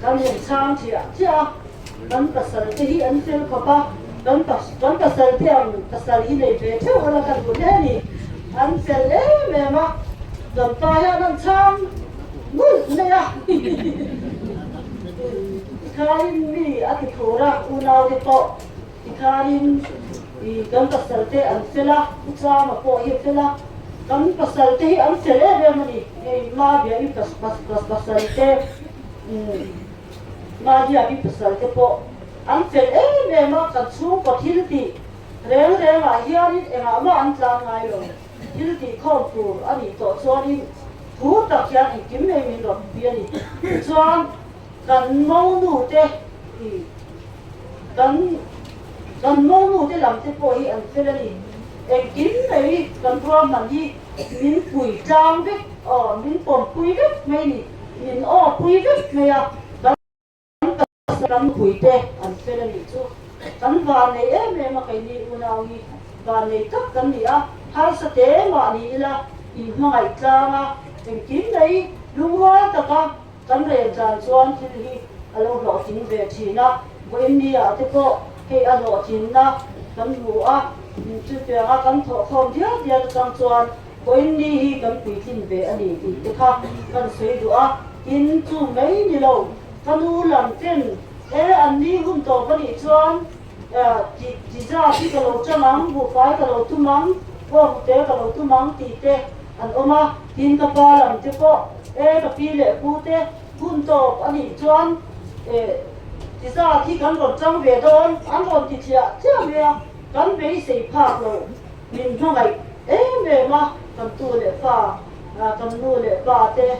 kan hen sang chia kan pasal te hi an fel khapa kan pasal te ang pasal hi nei be the wala kan bu ne ni an fel me ma dam ta ya nan chang ngun ne ya kain mi ati thora unau de to kain kan pasal te an fela ucha ma po hi fela kan pasal te an fela be mani ma bia I pasal te ma dia bi pasal te po an fela me ma kan chu ko thil ti rel ma hian ma an tlang ngai lo thil ti khom tu ani to chori thu ta kya ni kim me min ro bi ani chuan kan mau nu te kan mong nu te lam te po hi an fel ani kin nei kan thua man hi min pui chang vek min pom pui vek mai ni min pui vek mai a kan pui te an fel ani chu kan van nei em ma kai ni unau hi van nei tak kan ni a har sa te ma ni la I mai changa kin nei lungwa ta ka kan re jan chuan thil hi alo lo tin ve thina go India te po hei alo chinna kan lua chu te a kan tho khom dia kan chuan boin ni hi kan pui tin ve ani ti te kha kan sei du a in chu mai ni lo kan u lam ten an ni hum to kan I chuan ti ja ti ka lo chamang bu pai ka lo tu mang ko te ka lo tu mang ti te an oma tin ka pa lam te po ka pi le pu te hum to ani chuan thì ra khi cán còn trong về thôi, anh còn thì chia về cán về xây phạt rồi, min thang ai em mà kan tu le fa kan nu le pa te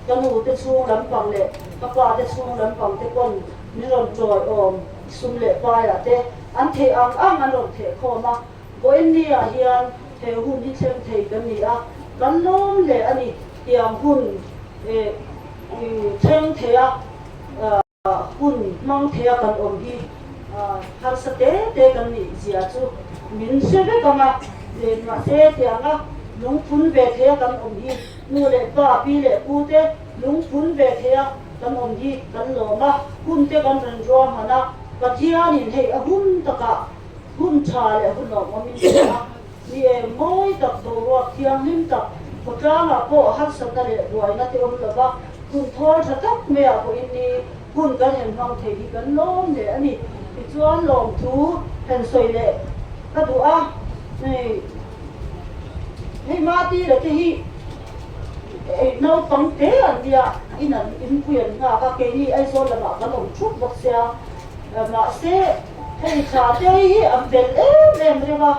kan nu te chung lam pang le ka pa te chung lam pang te kon ni ron troi om sum le pa ya te an the ang ron the kho ma bo in ni a hian he hun ni chem thei kan ni a kan nom le ani tiam hun theng the a hun mang the kan om hi har sa te kan ni zia chu min se ve kama le ma se te anga lung phun ve the kan om hi nu le pa pi le pu te lung phun ve the kan om hi kan lo ma hun te kan ran ro ma na ka hian in hei a hun taka hun cha le hun lo ma min se a ni e moi tak do ro thiang lim tak ko tanga ko har sa ta le roi na te om lo ba hun thor tha tak me a ko in ni hun kan hen hang thei hi kan lom le ani ti chuan lom thu hen soi le ka du a nei hei ma ti le te hi nấu bằng thế anh đi à in anh in quyền nga các cái gì ai rồi là mà cái lồng chút bớt xe mà xe hay trả thế hi anh bên em rồi mà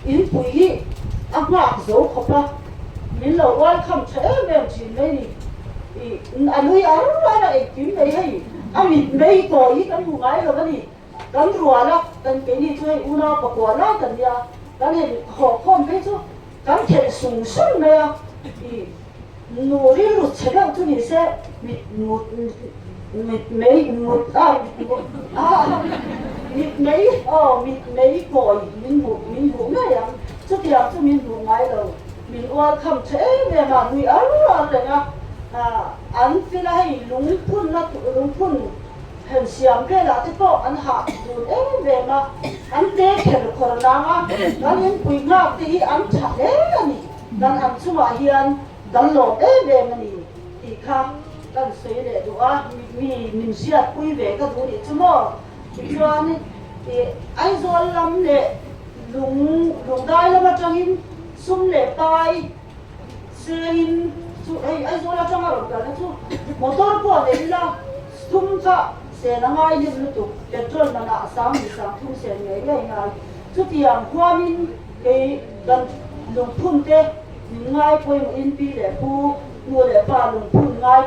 in quý anh ngạc dấu không à mình là quan không thế em chỉ đây đi anh nuôi ăn ra là kiếm này hay anh mình mấy coi cái ngủ ngay rồi cái gì cái rùa đó cái gì thôi una bạc quả đó cái gì cái này họ không biết chứ cái thể sung sung này à nồi lụt chế độ tu ni se mít mấy một mít mấy còi mít bụng này à chút thì làm cho mít bụng ngay rồi mít oan không chế về mà nuôi ăn rồi nha ăn phi là lúng phun hình xiêm cái là thế bộ ăn hạt rồi về mà ăn tê kẹt còn đang á ăn những quý ngọc thì ăn chả đấy nè dan ăn chung mà hiền dan lột về mà nè thì khác dan xây để đủ á mình siết quý về cái đủ để chung mà thì cho nên thì ai rồi làm lệ lúng đai làm cho hin sum lệ tai xe hin ai rồi là trong rồi cái chú motor của đấy là sum cả xe nó ngay như lúc petrol mà nã sáng thu xe nhảy ngay chút tiền hoa min cái gần lùng phun thế ngay quay một in pi để pu mua để bà lùng phun ngay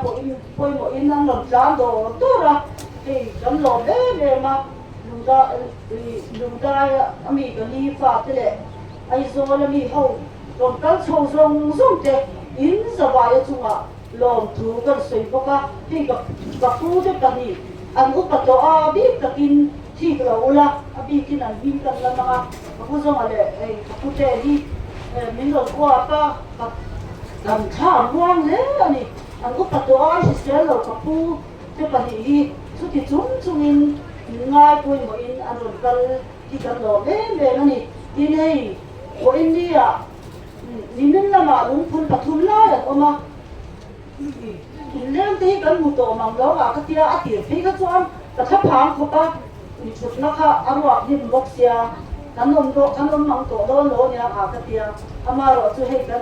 quay một in năng làm rán đồ tốt ra thì gần lò bé mà lùng đai ami cái đi phạt thế đấy ai rồi là mi hậu còn các sâu rong thế in giờ bài chung à lồng thu gần sấy bốc á thì gặp thu thế cái gì anh úp bắt đầu à biết cái tin thì cái là ula biết cái này biết cái là mà aku zo ale aku te hi mình lo qua pa làm cha muang le ani anh úp bắt đầu à sẽ lo kapu thế cái gì chút thì chúng in ngay quên một in anh rồi cái lo bé ani in này của India mình là mà đúng phun pathum la ya oma lên thì cái mù tổ mang lo à cái tia à tia phi cái chuan cái tháp phẳng không à chút nó khá ăn hoặc như bốc xia cái nôm mang tổ đó lo nha à cái tia ama rồi chú hay cái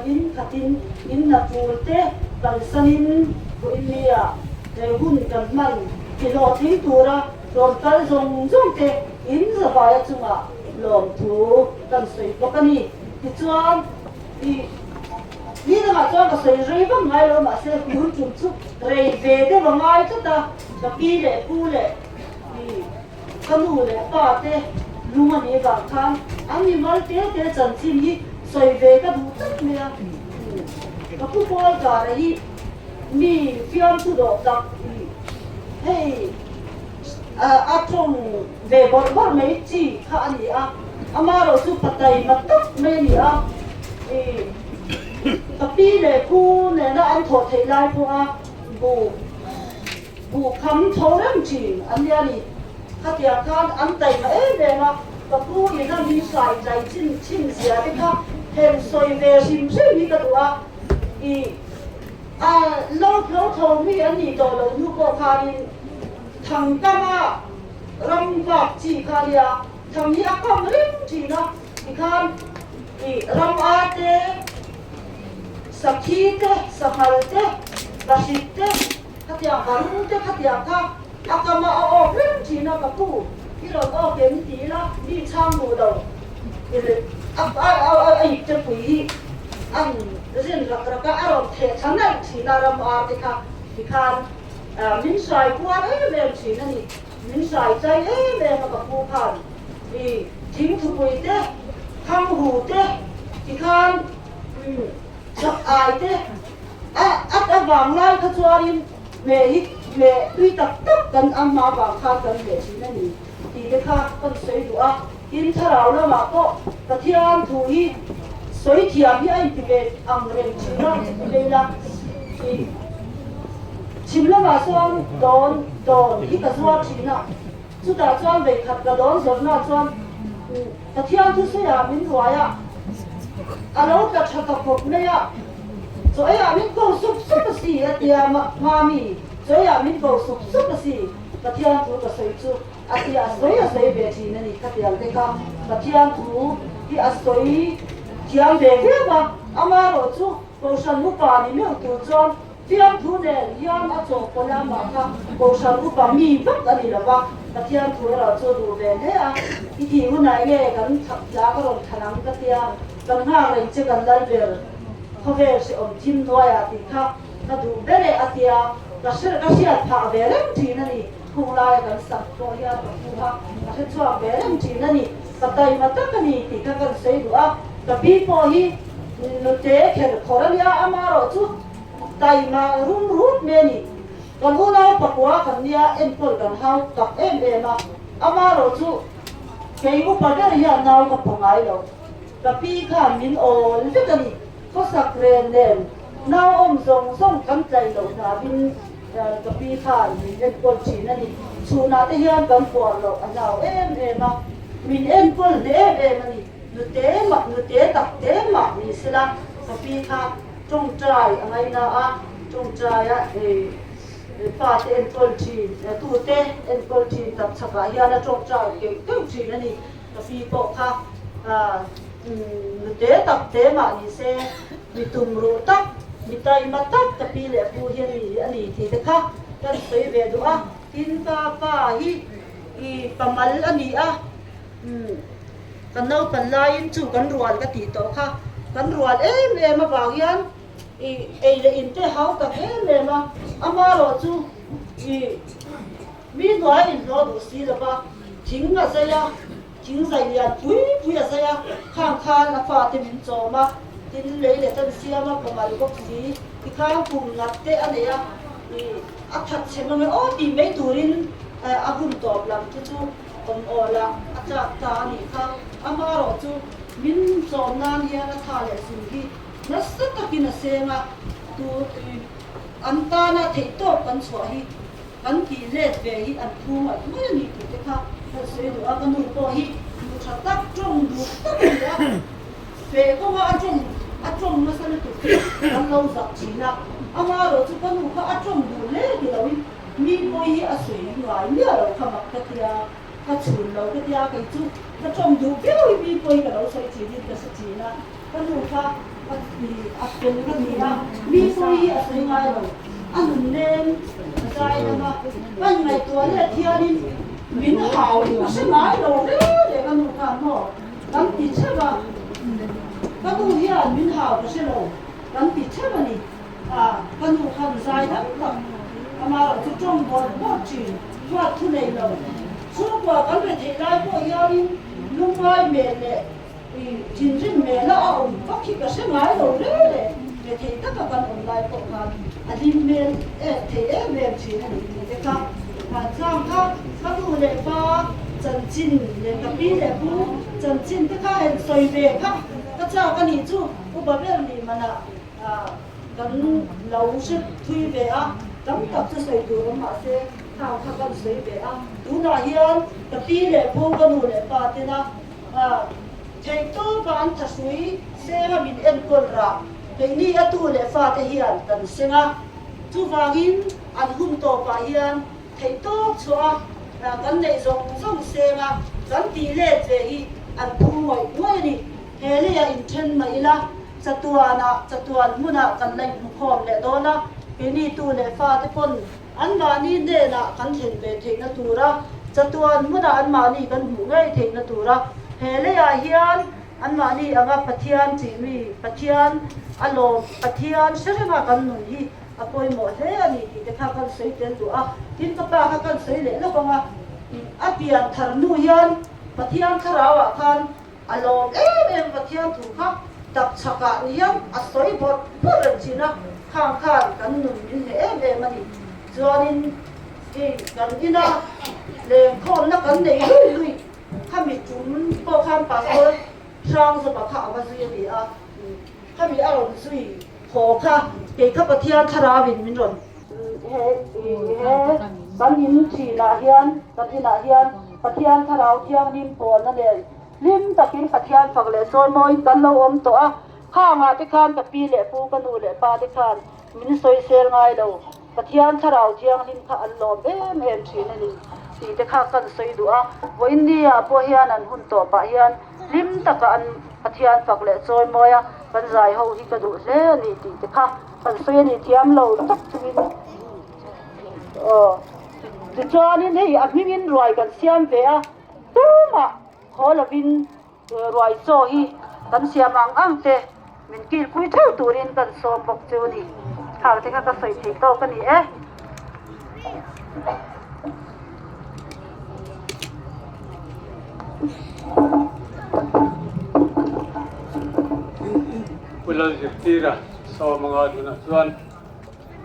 in là phù te cái sanin của India cái hun cái man thì lo thì tu ra rồi cái rong te in giờ phải chung à lom thu cái sấy bốc cái này thì chuan thì đi ra mà cho cái sấy rây bằng ngay rồi mà sẽ cuốn chụp chụp rây về thế bằng ngay chút ta cái pi lệ pu lệ thì cái mù lệ pa thế lu mà đi vào khang anh đi mal thế chân chim đi sấy về cái đủ tất mẹ cái pu bôi cả đấy mi phiền chút đó đặc hey trong về bọn mấy chi khá anh đi ama rồi chụp tay mà tất mẹ đi tapi le pu ne na an tho thei lai pu a bu kham tho ram chi an ya ni khatia khan an tai ma le ma ka pu ni na mi sai dai chin sia de ka hen soi ve sim se mi ka tua lo tho mi an ni to lo nu ko kha ni thang ka ma ram va chi kha ya thang ni akam rim chi na ki khan ram a te sakite, samalte, basite, katiang harute, katiang ka, akama o rin china kapu, ที่เราก็เป็นทีละนี่ช่างดูเราเอาจะปุ๋ยอันเรื่องรักรักอารมณ์เทชั้นนั้นสีนารำอาติค่ะที่คานมินสายกวนเรื่องสีนั่นนี่มินสายใจเรื่องกับผู้พันนี่ทิ้งถุงปุ๋ยเต้ข้างหูเต้ที่คานจับอายเต้บางไล่ขจรินเมย์ด้วยตักกันอามาบางข้ากันเมย์สีนั่นนี่ที่เด็กข้ากันสวยดูอินทราวแล้วมาก็กระเทียมถุยสวยเทียมที่ไอ้ที่เป็นอังเรงชิมแล้วเลยละชิมแล้วมาส่วนโดนที่กระทรวงชิมน่ะสุดท้ายส่วนเด็กขัดกระโดนส่วนน่ะส่วนกระเทียมที่สวยมินหัวอ่ะอันนั้นกระชับกับผมเลยอ่ะสวยมินก็สุกสีอ่ะเดียมามีสวยมินก็สุกสีกระเทียมถุยก็สวยจุอาทิตย์สวยเบทีนั่นนี่กระเทียมเด็กกระเทียมถุยที่สวยเทียมเด็กเนี่ยมาอามาโรจูโกชันลูกปานี่ไม่ตัวจอนเทียมถุยเนี่ยยามอาจจะคนละมาค่ะโกชันลูกปามีบักอันนี้ละว่ากระเทียมถุยเราจะดูเบนเนี่ยอีทีวันไหนเนี่ยกันทักยาก็ลงขนมกระเทียมกันห้างเลยจะกันได้เบลเขาเวสิอมทิมด้วยอาทิตย์ค่ะถ้าดูเบลอาทิตย์กระเสียผ่าเบลทีนั่นนี่ผู้ลายกันสักตัวยาตัวผู้ฮะกระช่วยเบลทีนั่นนี่กระต่ายมาตั้งกันนี่ที่กันใส่ดูกระปีโพฮีนุเตะเขียนขอรัญญาอามาโรจูไตมารุ่มเมนี่กันหัวหน้าปักว่ากันเนี่ยเอ็นพลกันเฮากับมาอามาโรจูเกี่ยวกับประเด็นยานากับผู้ไงเรากระปีข้ามินโอลที่กันนี่ก็สักเรียนเด่นน้าอมส่งกันใจเราหนาบินกระปีข้ามินเอ็นพลชีนั่นนี่ชูนาที่เฮียนกันปวดเราอันเรามามินเอ็นพลเนี่ยมันนี่นุเตะตักเตะมามีสิละกะปีค่ะจงใจอะไรนะจงใจฟาเตนกอลทีตูเตเอ็นกอลทีตับสบายานะจงใจเก่งตุ้งทีนั่นนี่กะปีโปค่ะนุเตะตักเตะมามีเซมีตุ่มรูตักมีไตมาตักกะปีเล่ผู้เฮียนี่อันนี้ที่เด็กค่ะกันสวยเวดูกินป้าฮีประมาณอันนี้กันเอาปันลายจูกันรัวกันตีโตค่ะกันรัวมาบางยันเลยอินเตอร์เฮากับมาอามาโรจูมีหน่วยอินโรดูสีละปะทิ้งอะไร呀ทิ้งใส่ยาปุยอะไร呀ข้างนักฟ้าเต็มจอมาทิ้งเลยตั้งเสียมาประมาณก็สีที่ข้างปุ่มนัดเตะอะไร呀อัดทัดเช่นนั้นดีไม่ตูรินอาบุญตอบลำที่จูคนโอละอาจารย์ตานี่ค่ะอามาโรจูมินจอมนานเฮียนะทาเลสิที่นัสตะกินเสงะตูอันตานะเทโตกันสวยกันกีเลดเวฮิอันพูมาไม่มีติดค่ะแต่เสียดูกันดูโตฮิดูชัดตักจงดูตักเนี่ยเฟก็ว่าจงมาสั่นตุกกันเราจับจีน่ะอามาโรจูกันดูก็จงดูเล่ที่เรามีโมยอาศัยอยู่ไอ้เนี่ยเราขมักกะเทียก็ชุนเราก็ที่อากิจูก็จงดูเปี้ยวมีปอยกับเราใส่จีนก็ใส่จีนนะก็ดูค่ะก็มีอัพเป็นก็มีมีปอยอาศัยไงเราอันนั้นเนี่ยใจนะมาว่าไงตัวเนี่ยที่อันนี้มินหาวอยู่ใช่ไหมเราเด็กก็ดูค่ะเนาะตั้งติดใช่ป่ะก็ดูที่อันมินหาวก็ใช่เราตั้งติดใช่ป่ะนี่ก็ดูค่ะใจนะก็อามาเราจะจงบอลจีนว่าทุเรศเราสุกว่ากันไปเทไลพวกยาลิลุงไว้เมลเลยจินจินเมลแล้วก็คิดก็ใช่ไหมเราเลยเทตั้งกันออนไลน์พวกกันอันนี้เมลเทเมลชีนั่นเองค่ะจ้างค่ะก็ดูเลยฟ้าจันจินเลยกับพี่เลยผู้จันจินที่ข้าเห็นสวยเบค่ะก็เจ้ากันนี่จู่อุบัติเหตุมันกันเราชิดทุยเบตั้งกับจะใส่ตัวมาเสียข้าวกันสวยเบดูน่าเฮียนกับพี่เลยผู้กันดูเลยป้าเตนะเทตัวบ้านทัศวีเสียมินเอ็นคนรักเฮนี่อัตัวเลยฟ้าเทียนกันเสียงจูฟากินอันหุ่นโตป้าเฮียนเทตัวชัวกันในส่งเสียงกันตีเล็ดเวฮีอันผู้ไว้ด้วยนี่เฮลี่อินเทนมาอีละจัตัวมุนะกันในมุขอมเลยโดนนะเฮนี่ตัวเลยฟ้าที่พ้นอันบานี้เดนะกันเห็นเบทีนะตัวระ จะตัวมุนาอันมานี่กันหูง่ายเทนตัวละเฮเลยอาเฮียนอันมานี่อ่ะปัทยานจีวีปัทยานอารมณ์ปัทยานเชื่อมากันหนุนที่อภัยหมดเลยอันนี้ที่จะข้ากันสวยเต็มตัวกินกับปลาข้ากันสวยเลยแล้วก็มาเปลี่ยนทารุยันปัทยานคาราวะกันอารมณ์ปัทยานถูกครับดับฉกายันสวยบดพูดเรื่องจีนะข้างกันหนุนนี่มันนี่จวนนี่กันนี่นะเลยคนนักกันเนี่ยลุยข้ามีจุ่มก็ข้ามปากเลยช่างสบักข้าวมาซื้อดีข้ามีอารมณ์ซื้อขอข้าเกี่ยวกับเทียนคาราวินมินรอนกันยินชีนาเฮียนกันที่นาเฮียนปะเทียนคาราวเทียงนิมปอนนั่นเองลิมตะกินปะเทียนฝักเละโซนมอยกันเราอมตัวข้างาติคานกับปีเละปูกันดูเละปาติคานมินซอยเซลไงเราปะเทียนคาราวเทียงลิมข้าอันลมชีนั่นเองที่จะข้ากันซอยดูว่าอินเดียพวกเฮียนันหุ่นตัวปะเฮียนลิมตะกันปะเทียนฝักเละโซนมอยกันใจเขาที่กระดูกเล่นี่ที่จะข้ากันซอยนี่เทียมเราตักทุกทีจะจอนี่เนี่ยอักมิมินรวยกันเสียมเปียตู้มาขอละวินรวยโซฮีกันเสียมังอังเตมินกินคุยเท่าตัวรินกันโซบกเจวนี่ข่าวที่ข้าก็ใส่เทโต้กันนี่เวลาสิบทีละสอบมังอาดูนะส่วน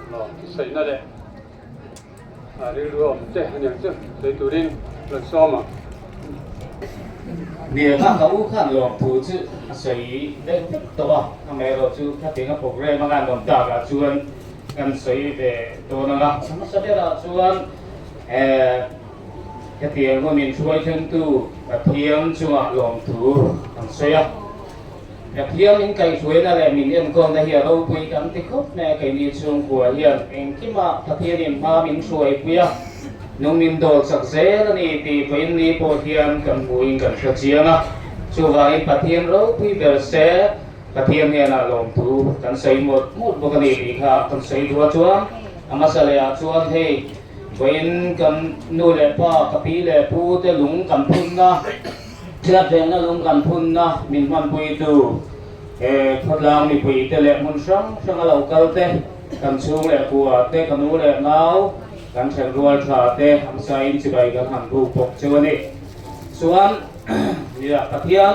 เราใส่นั่นแหละเรื่องรวมเจ้าอย่างเจ้าใส่ตัวรินเราซ้อมเนี่ยข้างเขาข้างหลวงถูชื่อใส่ได้ตัวทำไมเราชื่อถ้าเป็นกับโปรแกรมงานลงตากับชวนกันใส่แต่ตัวนั่นละสมัยเดียวเราชวนจะเทียมว่ามีช่วยถึงตู้เทียมช่วยหลวงถูทำเสียเทียมยังไก่ช่วยนั่นแหละมีเรื่องก่อนแต่เฮียเราคุยกันที่ครบแม่ไก่มีช่วงหัวเฮียเองที่มาเทียมมามีช่วยคุยน้องมินโดดสักเซ่แล้วนี่ตีเป็นนี่พอเทียมกันบุยกันเชียนะช่วงนี้ปะเทียมเราคุยเบลเซ่ปะเทียมเนี่ยน่ะลงทุนกันใส่หมดบุกนี่ดีครับกันใส่ตัวชวนอามาสเลยชวนให้เป็นกันนู่นแหละพ่อกับพี่แหละพูดจะหลงกันพุ่นนะเชื่อใจนะหลงกันพุ่นนะมินมันปุยตูพลังมีปุยแต่แหละมุนช่างเราเกลเตกันช่วงแหละปัวเตกันนู่นแหละเงากันเชิงรัวชาเตทำไซน์สิบใบกันหันรูปกเชื่อนี่ส่วนนี่ละปะเทียน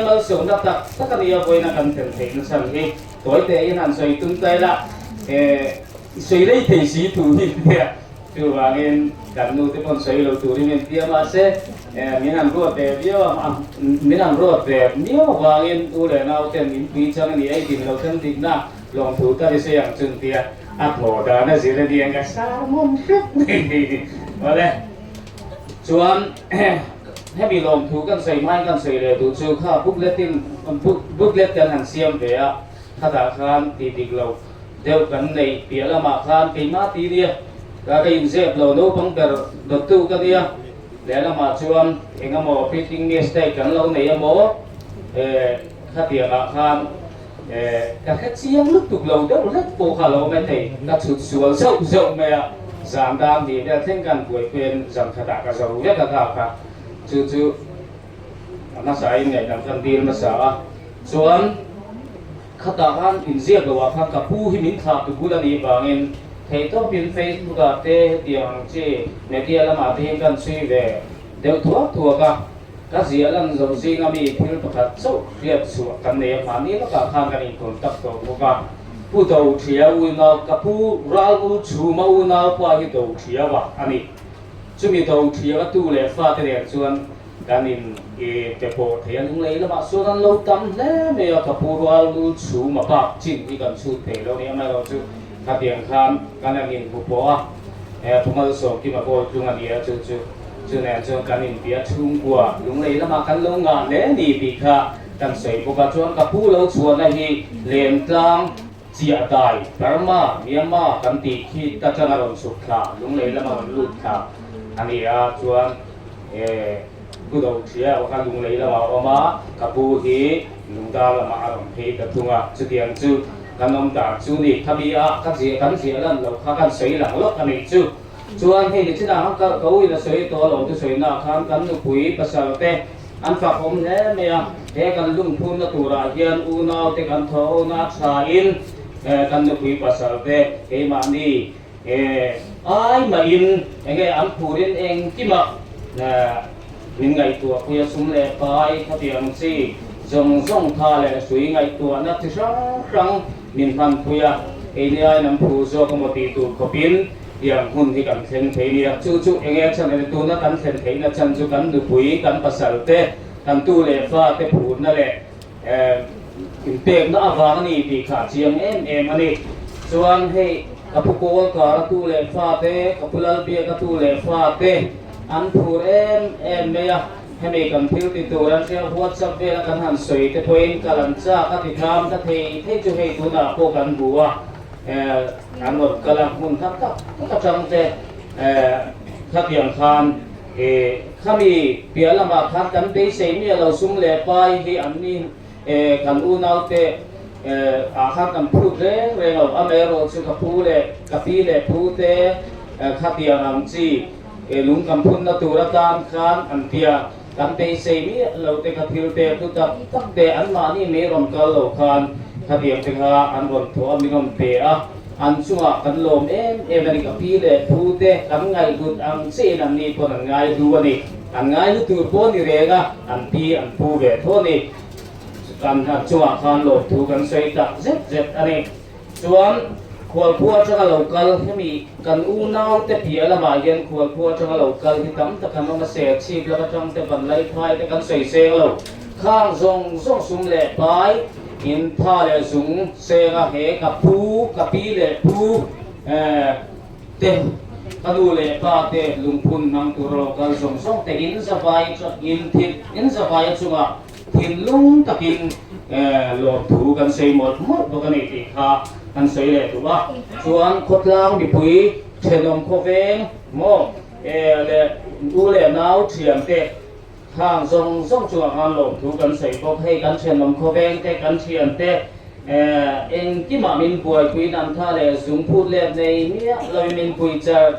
เราส่งดักถ้ากันยาไปนักกันเต็มเต็มสั่งให้ตัวเตยหันใส่ตุ้งใจละใส่ได้ถี่สีถูที่เนี่ยคือว่าเงินกันนู่นที่คนใส่เราถูที่มันเตรียมมาเสมีหันรัวแต่เดียวมีหันรัวแต่เดียวว่าเงินอุเลนาเต็มมีจังนี่ไอ้ดินเราเต็มดินนะลองถูก็ได้เสียงจนเตียupload na sila diyan ka sa mumfit wala chuan heavy long thu kan sei mai kan sei le tu chu kha booklet kan han siam ve a khada khan ti diglo deu kan nei pia lama khan ti ma ti dia ka in zep lo no pang per do tu ka dia le lama chuan engamo fitting mistake kan lo nei amo khatia ma khan các khách riêng lúc tục lâu đó rất phổ khá lâu mấy thầy các sụt xuống rộng mẹ giảm đam thì đã thêm gần cuối quyền giảm khả đả cả dầu rất là thảo cả chứ nó sẽ ngày làm chân tiền mà sợ xuống khá đả khăn in riêng của khăn cả phu hi mình thả từ cú đàn đi vào nên thầy tốt biến Facebook cả tê tiếng chê mẹ kia là mà thêm gần suy về đều thua cả các gì làm dầu gì ngami thiếu bậc hạt sâu việc sửa căn này mà ní nó cả khang cái này còn tập tổ của cả pu đầu chia u nào cả pu ra u chu ma u nào qua cái đầu chia vào anh ấy chúng mình đầu chia cái tu lệ pha cái này chuan cái này cái bộ thấy anh lấy là mà số anh lâu tâm lẽ mẹ cả pu ra u chu mà bạc chín đi gần chu thế lâu này mà lâu chu cái tiền kham cái này mình phụ bỏ chúng ta số khi mà bộ chúng anh đi chu cho nên cho cái niệm biết chung qua lúc này là mà cái lâu ngàn lẽ đi bị khá cần xây bộ cái chuyện cái phụ lâu chuột này thì liền tăng chia đại Burma Myanmar cần tỷ khi ta cho nó làm sụt khá lúc này là mà lụt khá anh ấy chuột cứ đầu chia và cái lúc này là mà cái phụ thì lúc ta là mà làm thì cái thùng chứ tiền chứ cái ông ta chú đi tham gia các gì là lâu khá cần xây là lót cái này chứ ส่วนที่ที่นั่นเขาจะสวยตัวหลงจะสวยหน้าข้างกันนุปุ๋ยภาษาเตอันฝากผมเนี่ยไม่ยังเด็กกันลุ่มพูนตัวราเยียนอูนาวเตกันทอนาชาอินกันนุปุ๋ยภาษาเตเฮมานี่ไอ้มาอินเองอันพูดเองที่มามินไงตัวคุยสุ่มเล่ไปเขาเตียงซีจงส่งท่าเลยสวยไงตัวนักที่ช่างมินพันคุยเนี่ยนำผู้โจกมติตัวขบินอย่างหุ่นที่กันเทนเทียจู่ๆเองฉันในตัวนักกันเทนเทียฉันจู่กันดูปุยกันภาษาเตกันตู้เล่ฟ้าเตพูดนั่นแหละอินเตกน่าฟังนี่ปีขาเชียงอันนี้ส่วนให้กับผู้โกงกับตู้เล่ฟ้าเตกับผู้ลัลเบียกับตู้เล่ฟ้าเตอันพูดเนี่ยให้มีกันพิวติดตัวนั้นเสียหัวจับเวลากันหันสวยแต่พอเองกัลันจ้าก็ติดตามก็ที่จะให้ตัวน่ะพวกกันบัวอันหมดกำลังมุ่งทับจังแต่ถ้าเพียงคำข้ามีเพียงละมาทับกันไปเสียมีเราสุ่มเล่ไปที่อันนี้กันอูนเอาแต่อาหารกันพูดเรื่องเราอเมริกาสุขพูดเลยกับพี่เลยพูดแต่ข้าเพียงอันที่ลุงกำพุนนัตุรการคานอันเพียกันไปเสียมีเราแต่กับพี่แต่ทุกตับตั้งแต่อันมานี่ไม่รวมกันเราคานถ้าเพียงแต่อันบนทัวมีคนเปะอันช่วงกันลมมันกับพี่เลยพูดแต่อันไงดูอันเสียนันนี่พออันไงดูอันนี้อันไงดูตัวพอนี่เรื่องอันพี่อันผู้เวทนี่กันช่วงคันลมถูกกันใส่ตักเจ็บอันนี้ส่วนขวดพัวจังเราเกลที่มีกันอูน่าแต่เพียละมาเย็นขวดพัวจังเราเกลที่ตั้มแต่กันมาเสียชีพแล้วก็จังแต่บันไลพายแต่กันใส่เซลเราข้างทรงสุ่มเล่ไปอินท่าเล่สุ่มเซกะเหกับผู้กับปีเล่ผู้เตะกันดูเล่ป้าเตะลุงพุนนั่งตัวเรากันส่งแต่อินสบายจดอินสบายจุงอ่ะทินลุงตะกินหลบถูกันใส่หมดพวกกันอีกค่ะกันใส่เลยถูกป่ะส่วนขดล่างมีปุ๋ยเชนมโคเวงโม่เลยดูเลยน้าวเฉียงเตะข้างส่งจัวงานหลบถูกันใส่พวกให้กันเชนมโคเวงเตะกันเฉียงเตะเองที่มามินป่วยปุ๋ยนำท่าเลยสูงพูดเล็บในเนี่ยเรามินปุ๋ย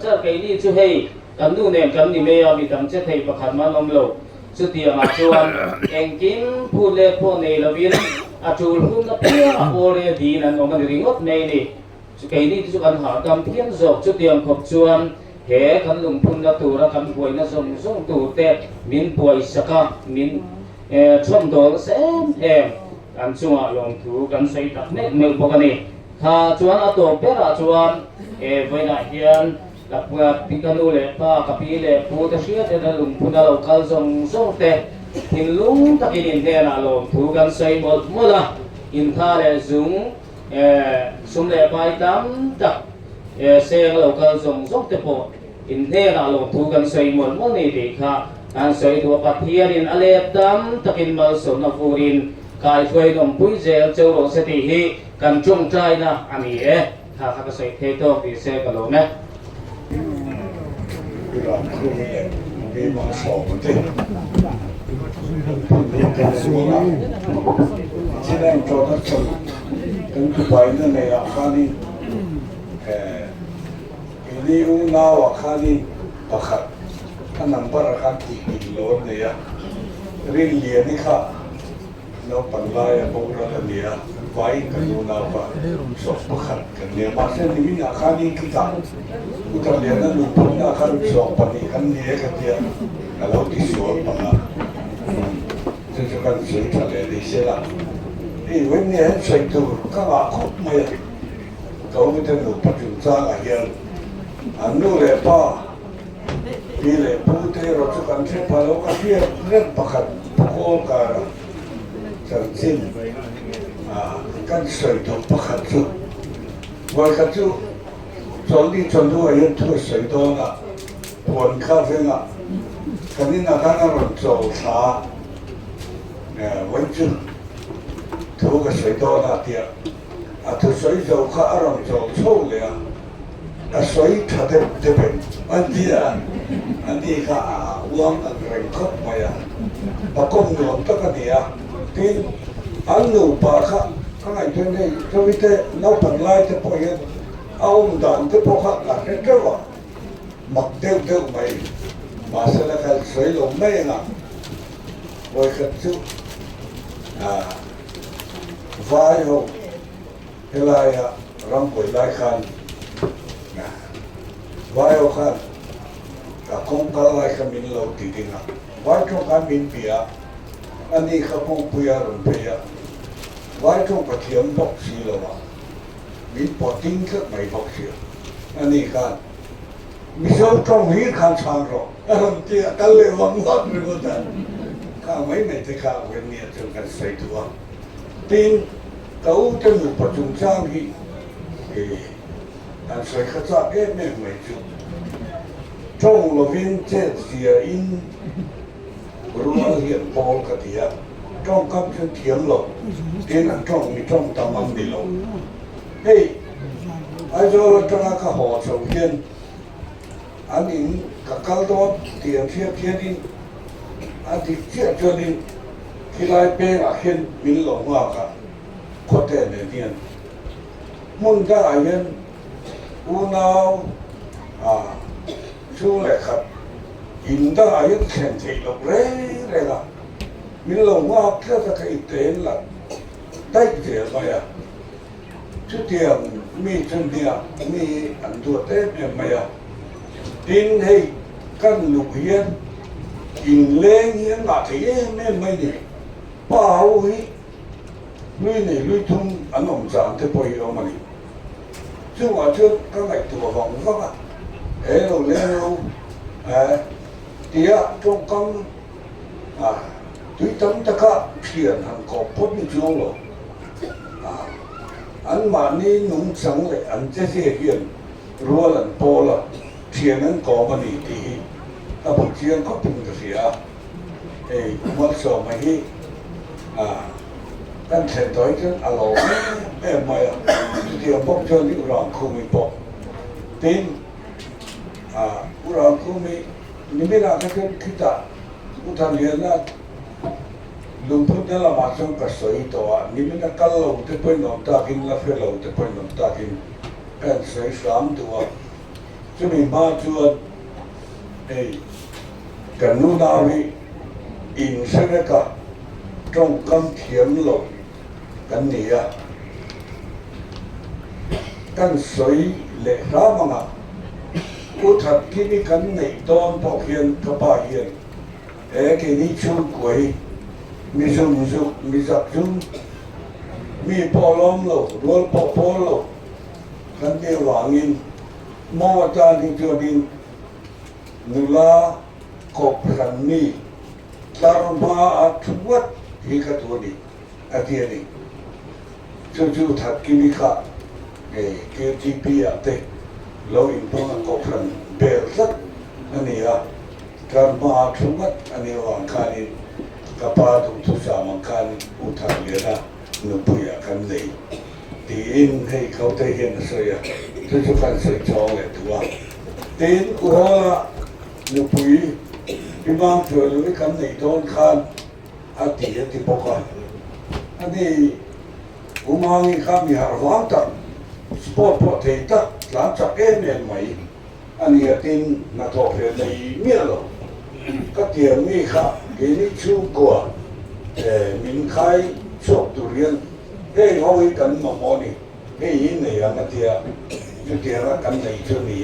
จะไกนี่ช่วยกันดูเนี่ยกันนี่ไม่ยอมมีตั้งใจให้ประคันมันลมหลบสุดที่มาชวนเองกินพูดเล็บพวกนี้เราวินอาจูลหุ่นกับเพี้ยโอเรดีนั่นองกันริงดในนี่สุดนี้ที่สุกันหากำเพี้ยนจบสุดที่ขบชวนเหกันลงพุ่นกับตัวรักันป่วยนั่นส่งตัวเตะมินป่วยสักมินช่วงตัวเส้นอันช่วงลงถูกันใส่ตักเม็ดเมืองพวกนี้ถ้าชวนตัวเปล่าชวนไว้ได้เฮียนกับพิการดูเลยป้ากับพี่เลยพูดเชื่อแต่ลงพุ่นเราคัลส่งเตะหินลุงตะกินเทน่าลงถูกันใส่หมดละอินท่าเลยสุ่มเลยไปตั้มตักเสียงเราคัลส่งเตะปออินเทน่าลงถูกันใส่หมดนี่ดีค่ะอันใส่ตัวปัทเทียรินอะไรตั้มตะกินมาสนฟูรินกายช่วยนมปุ้ยเจลเจ้าโรสติฮีกันจงใจนะอันนี้ถ้าข้าก็ใส่เทโต้ปีเซกันลงนะเราคือมีมาสองคนที่เป็นส่วนที่ได้โจทย์ชนกันทุกวันนั่นเลยอ่ะข้านี่นี่อุณาว่าข้านี่ประคับข้านังบาร์กันที่กิโลเนี่ยเรียนเรียนนี่ค่ะเราปัญญาพวกเราเนี่ยไว้กันอุณาว่าสอบประคับกันเนี่ยมาเส้นนี้มีอาคานี่กิจการอุตเรียนนั้นลุงพูดอาคาสอบปัญญากันเนี่ยกันเนี่ยเราที่สอบปัญญาจะกันสวยทะเลดิเสละวันนี้ใส่ตัวก็ว่าครบไหมเขาไม่ได้หนุนปัจจุบันอะไรอันนู้นเลยป้าพี่เลยพูดให้เราจะกันเชื่อพาเราก็เชื่อเรื่องประคับประโคมกันจังสิ้นกันใส่ตัวประคับจุดวันกันจุดจนที่จนทั่วยันทั่วใส่ตัวน่ะปวดข้าวเฟ้งอ่ะกันนี่นะท่านเราโจทย์วันจุดถูกใส่ตัวน่ะเดียถูกใส่ตัวข้าเราโจโช่เลยใส่ถ้าเด็กเป็นอันนี้ข้าวางอะไรก็ไม่ปะก้มหนุนตะกันเนี่ยที่อันนู้นปะข้าไอ้ตัวนี้ทวีตน้าปัญญาจะพอยังเอาด่านจะพอข้าอะไรก็ว่า mặc tiêu tiêu mày mà sẽ là cái suy lồng mây nè rồi cái chú vai hông hay là ram quỷ lai khan vai hông khan cả công cả lai khan mình lâu tí đi nè vai trong cái mình bịa anh đi khắp công bịa rồi bịa vai trong cái thiểm bọc xì là mà mình bỏ tin thức mày bọc xì anh đi khan mình sống trong hít khan sang rồi anh kia cái lệ vắng vắng rồi đóข้าไม่ได้ข้าเวียนเนี่ยจนกันใส่ตัวตีนเขาจะอยู่ปัจจุบันที่อันใส่ข้าจะไม่จุดจงเราวินเจ็ดเสียอินรู้ว่าเรียนพอลกันเดียจงกำจัดเทียมหลงตีนจงมีจงตามันดีหลงเฮ้ยไอ้เจ้าเราจะนักข้าหัวเสาเทียนอันนี้กับกัลตัวเตียนเทียบเทียนนี้อันที่เชื่อจนที่ไล่เป้งอาเห็นมิลลงว่ากันโคตรเนี่ยมุนได้เห็นอุณาวช่วยเลยครับอินได้เห็นเข็นที่ลงเร่เลยละมิลลงว่าเพื่อจะให้เต้นละได้เจอไหมอ่ะชุดเดียวมีชุดเดียวมีอันตัวเต้นไหมอ่ะดินให้กันลุกเย็นอินเลี้ยงยังหน้าที่ไม่เนี่ยป้าเอาไว้ลุยเนี่ยลุยทุ่งอันนั้นจานที่ไปเอามาเนี่ยช่วงว่าช่วงก็ไม่ตัวของเขาอ่ะเราเลี้ยงเราเดี๋ยวตรงกันด้วยตั้งแต่ก็เพียรหันกอบพ้นช่วงหรออันมานี่นุ่งสังเลยอันจะเสียเพียรรัวหลังโปละเพียรนั้นกอบมันอีกทีถ้าผมเชียงก็เป็นกระเสียมันสมัยนี้ตั้งแต่ตัวจนอารมณ์ไม่เดี๋ยวพวกเจ้านี่รองคู่มีปกตีนรองคู่มีนี่ไม่น่าจะเป็นคิดว่าอุทานเรียนนะลุงพูดนั่นละมาส่งกระสุนตัวนี่ไม่น่ากัลเราจะเป็นน้ำตากินละเฟลเราจะเป็นน้ำตากินเป็นใส่สามตัวจะมีมาชวนกันนู่นนาวิอินเสนกะจงกำเทียมหลงกันเนี่ยกันสวยเละร้ามังอุทัดที่นี่กันในตอนพอเพียนกระบะเฮียนแค่นี้ชุ่มกวยมีชุ่มจุกมีจับชุ่มมีพอล้อมหลงรถพอหลงกันเดียวหวังอินมอจานที่จดินนุลากบรันนี่ตารมาอัตวัดฮิกตัวนี้อาทิตย์นี้จู่ๆทัดกิมิกะเกี่ยวกับปีอาเตเราอินพงกบรันเบลสักอันนี้ตารมาอัตวัดอันนี้วันคานิกับปาตุทุสามังคานอุทัยเลยนะนุปุยกันเลยตีอินให้เขาได้เห็นสวยจู่ๆกันสวยชองเลยตัวตีนอุรานุปุยพี่บางเถื่อนเลยกันในตอนคานอาทิตย์ที่ปกติอันนี้อุมางิข้ามีหาวังตัดสปอร์ตพอเทตัดหลังจากเมียนใหม่อันนี้ตินนักทอเพลในเมียนเราก็เตรียมมีข้าเกี่ยวชูกัวมินไข่ชอบตุเรียนเขาให้กันมาโมนี่ยินเนี่ยนะเดียจุดเดียร์กันในช่วงนี้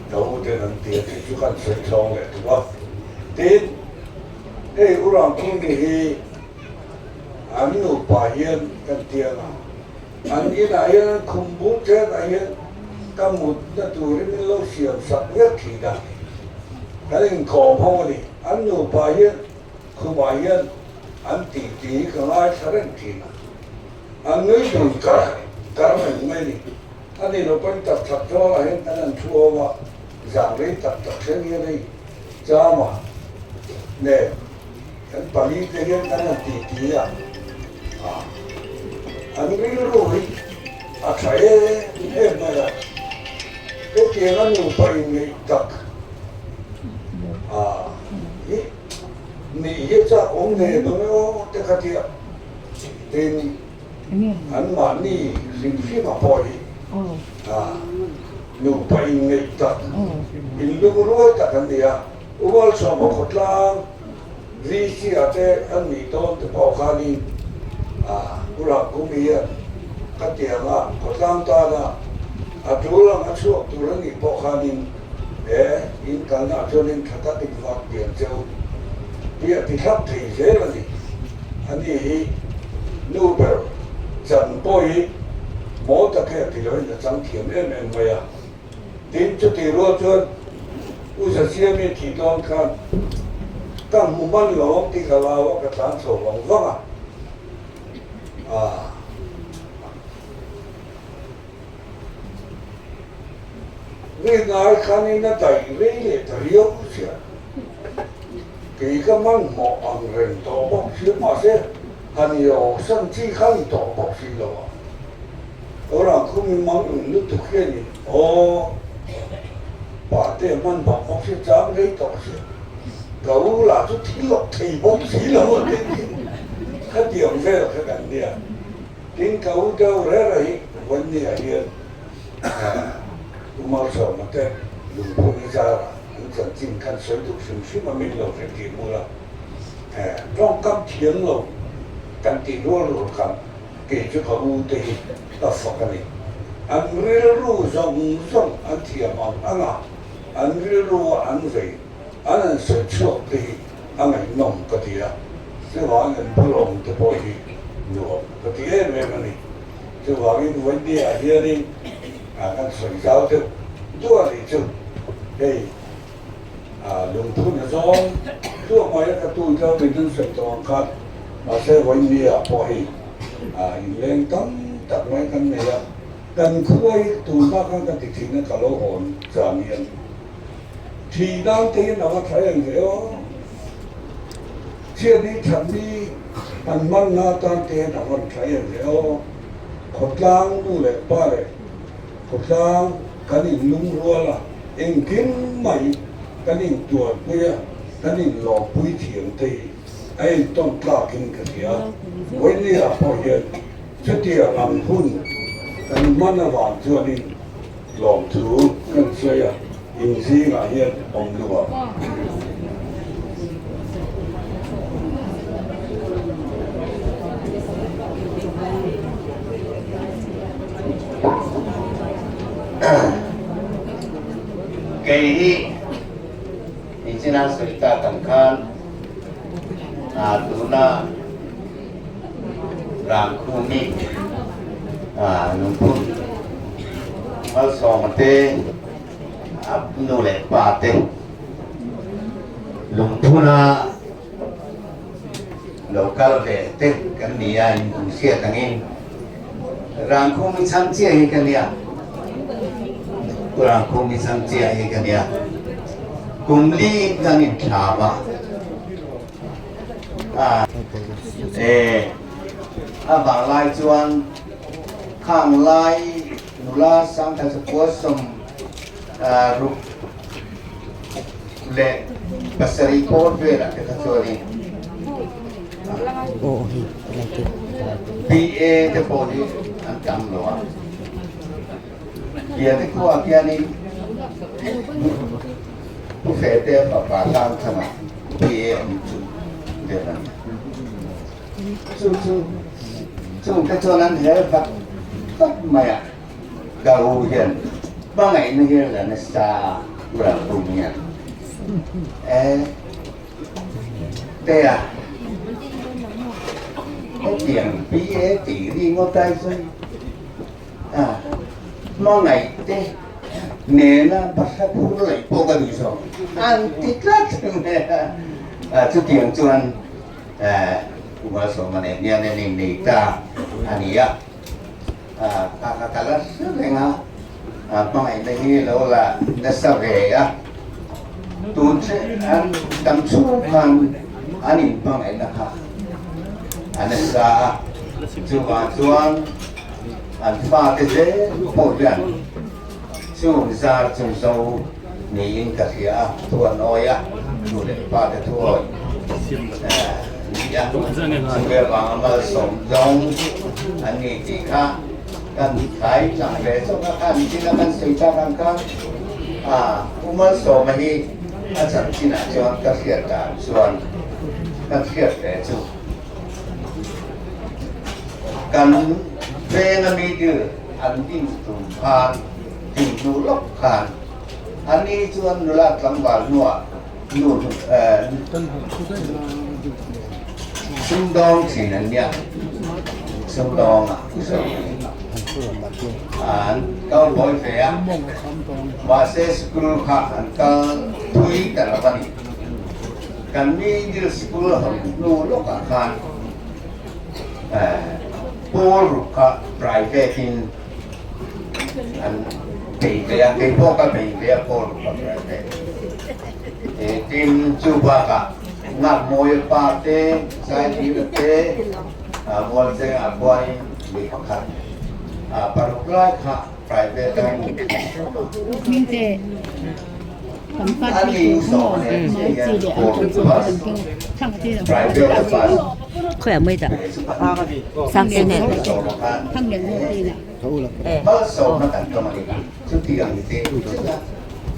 เราเดินเดียร์ที่ชุกันสวยชองเลยถูกป่ะตีนอุรังคุนี่อันนู้นไปเย็นกันเตียนะอันนี้นายคุมบุญเจ้านายก็มุดจะตัวนี้มันเราเสียบสักเยอะทีนะก็เลยขอพ่อนี่อันนู้นไปเย็นคุมไปเย็นอันตีก็ง่ายสักทีนะอันนี้ดูการไม่นี่อันนี้เราเป็นตัดสักตัวอะไรอันนั้นชัวร์ว่าอย่างนี้ตัดเช่นนี้เลยจ้ามาเนี่ยฉันปลีกเรียนกันนั่นตีอันนี้ไม่รู้เลยใช่ไม่ละก็เกี่ยงกันอยู่ไปไม่ตักนี่จะองค์เนี่ยดูนะเด็กที่เป็นอันมานี่สิ่งที่มาพอดี nu pai ngai ta in lu ro ta kan dia wal so mo khotlang vi si ate an ni ton te pau khani ura kumia katia nga khotlang ta na atulang asu tulang ni pau khani in kana chonin thata ti vak pian cheu dia ti khap thei je la ni ani hi nu ber chan poi mo ta ke ti loi na chang thiam em maya tin chu ti ro chuan u sa sia mi ti ton khan tam mu man lo ti ka la wa ka tan so wang wang người nói khăn nó đầy lấy để thấy chứ cái mang mỏ bằng rèn tổ bọc xíu mà sẽ hành nhiều sân chi khăn tổ bọc xíu rồi đó là không mang nước thực hiện bà tê mang bọc xíu dám lấy tổ xíu gấu là chút thí lọc thì bọc xíu là một cái điểm về là cái cảnh địa tiếng gấu đâu ra rồi vấn đề hiện Umar so mate lumpuni zara an chin kan soi du sim min lo re ti mula trong kam thiang lo kan ti ro lo kam ke chu ka u te ta fa ka ni an ri ru zong an ti am anga an ri ru an ve an se chu te an ai nom ka ti ya se wa an pu long te po hi no ka ti e me ni se wa ni wen di a hi ni kan soi giáo được tua thì chừng đây lùng thu nhà gió tua ngoài cái tu cho mình nên soi toàn khát mà sẽ quay đi bỏ hi lên tấm tập mấy cái này cần khuấy tu ba cái thì nó cả lỗ hồn trả miệng thì đang tiền nào thấy anh vậy chia đi thằng đi anh mang na tan tiền nào thấy anh vậy khốt lang tu lệ ba lệ khotang kanin lung ruala engkin mai kanin tuan puya kanin lo pui thiang te ai ton tla kin ka dia wei a po hian chatia am hun kan mana wan chuanin lom thu kan soya in zi nga hian om luwa cái chỉ là sự ta tầm khan tu na ram khu mi nung pun al so mate nu le pa te lung puna local le te kan dia in sia tangin ram khu mi chang chia hi kan dia kurang kumi samcia ini kan ya kumli kami thaba abang lai chuan khang lai nula sang ta sepuas som ru le pasari kor vera kita sorry PA the body antam loa dia ni ko apiani bu fete papa lang thana PA chu de na chu cái cho nên thế là tất mày gạo hiền ba ngày nữa kia là nó xa là cùng nhà đây à cái tiền phí chỉ đi ngó tay thôi nó ngày thế nên là bắt ra phụ lại bộ cái gì rồi ăn tít lắm chút tiền chuan cũng là số mà này nha nên này ta anh ấy kakak sering pengai lagi lola dasar ya tuh an damsukan anin pengai nak anasa cuan an fa keze podan zar so ni kasia tuan oya boleh pada tuan ya sebagai amal somdong ani tika กันขายจังเลยสงการที่นั่นมันสุดท้ายกันอุมาสมัยนี้อาจารย์ที่นั่นจวนก็เสียการส่วนก็เสียแต่จุกันเพลงมีดื้ออันยิ่งตุ่มพานยิ่งดูลบพานอันนี้ชวนนุรักลำบากนัวนู่นซึ่งดองที่นั่นเนี่ยซึ่งดองก็บอยเฟียว่าเซสกุลข้าอันก็ทุยแต่ละวันกันนี้ยืดสกุลหันนู่นลบพานPaul ka private an payaya kay po ka payaya Paul ka private tin chuba ka ngat moy parte sa dibete mol se apoy li pakat parukla ka private kan minte ani so ne private bus เขาอยากไม่ได้สร้างเสน่ห์ทั้งอย่างนี้นะMasuk makan kemari, cuti yang itu,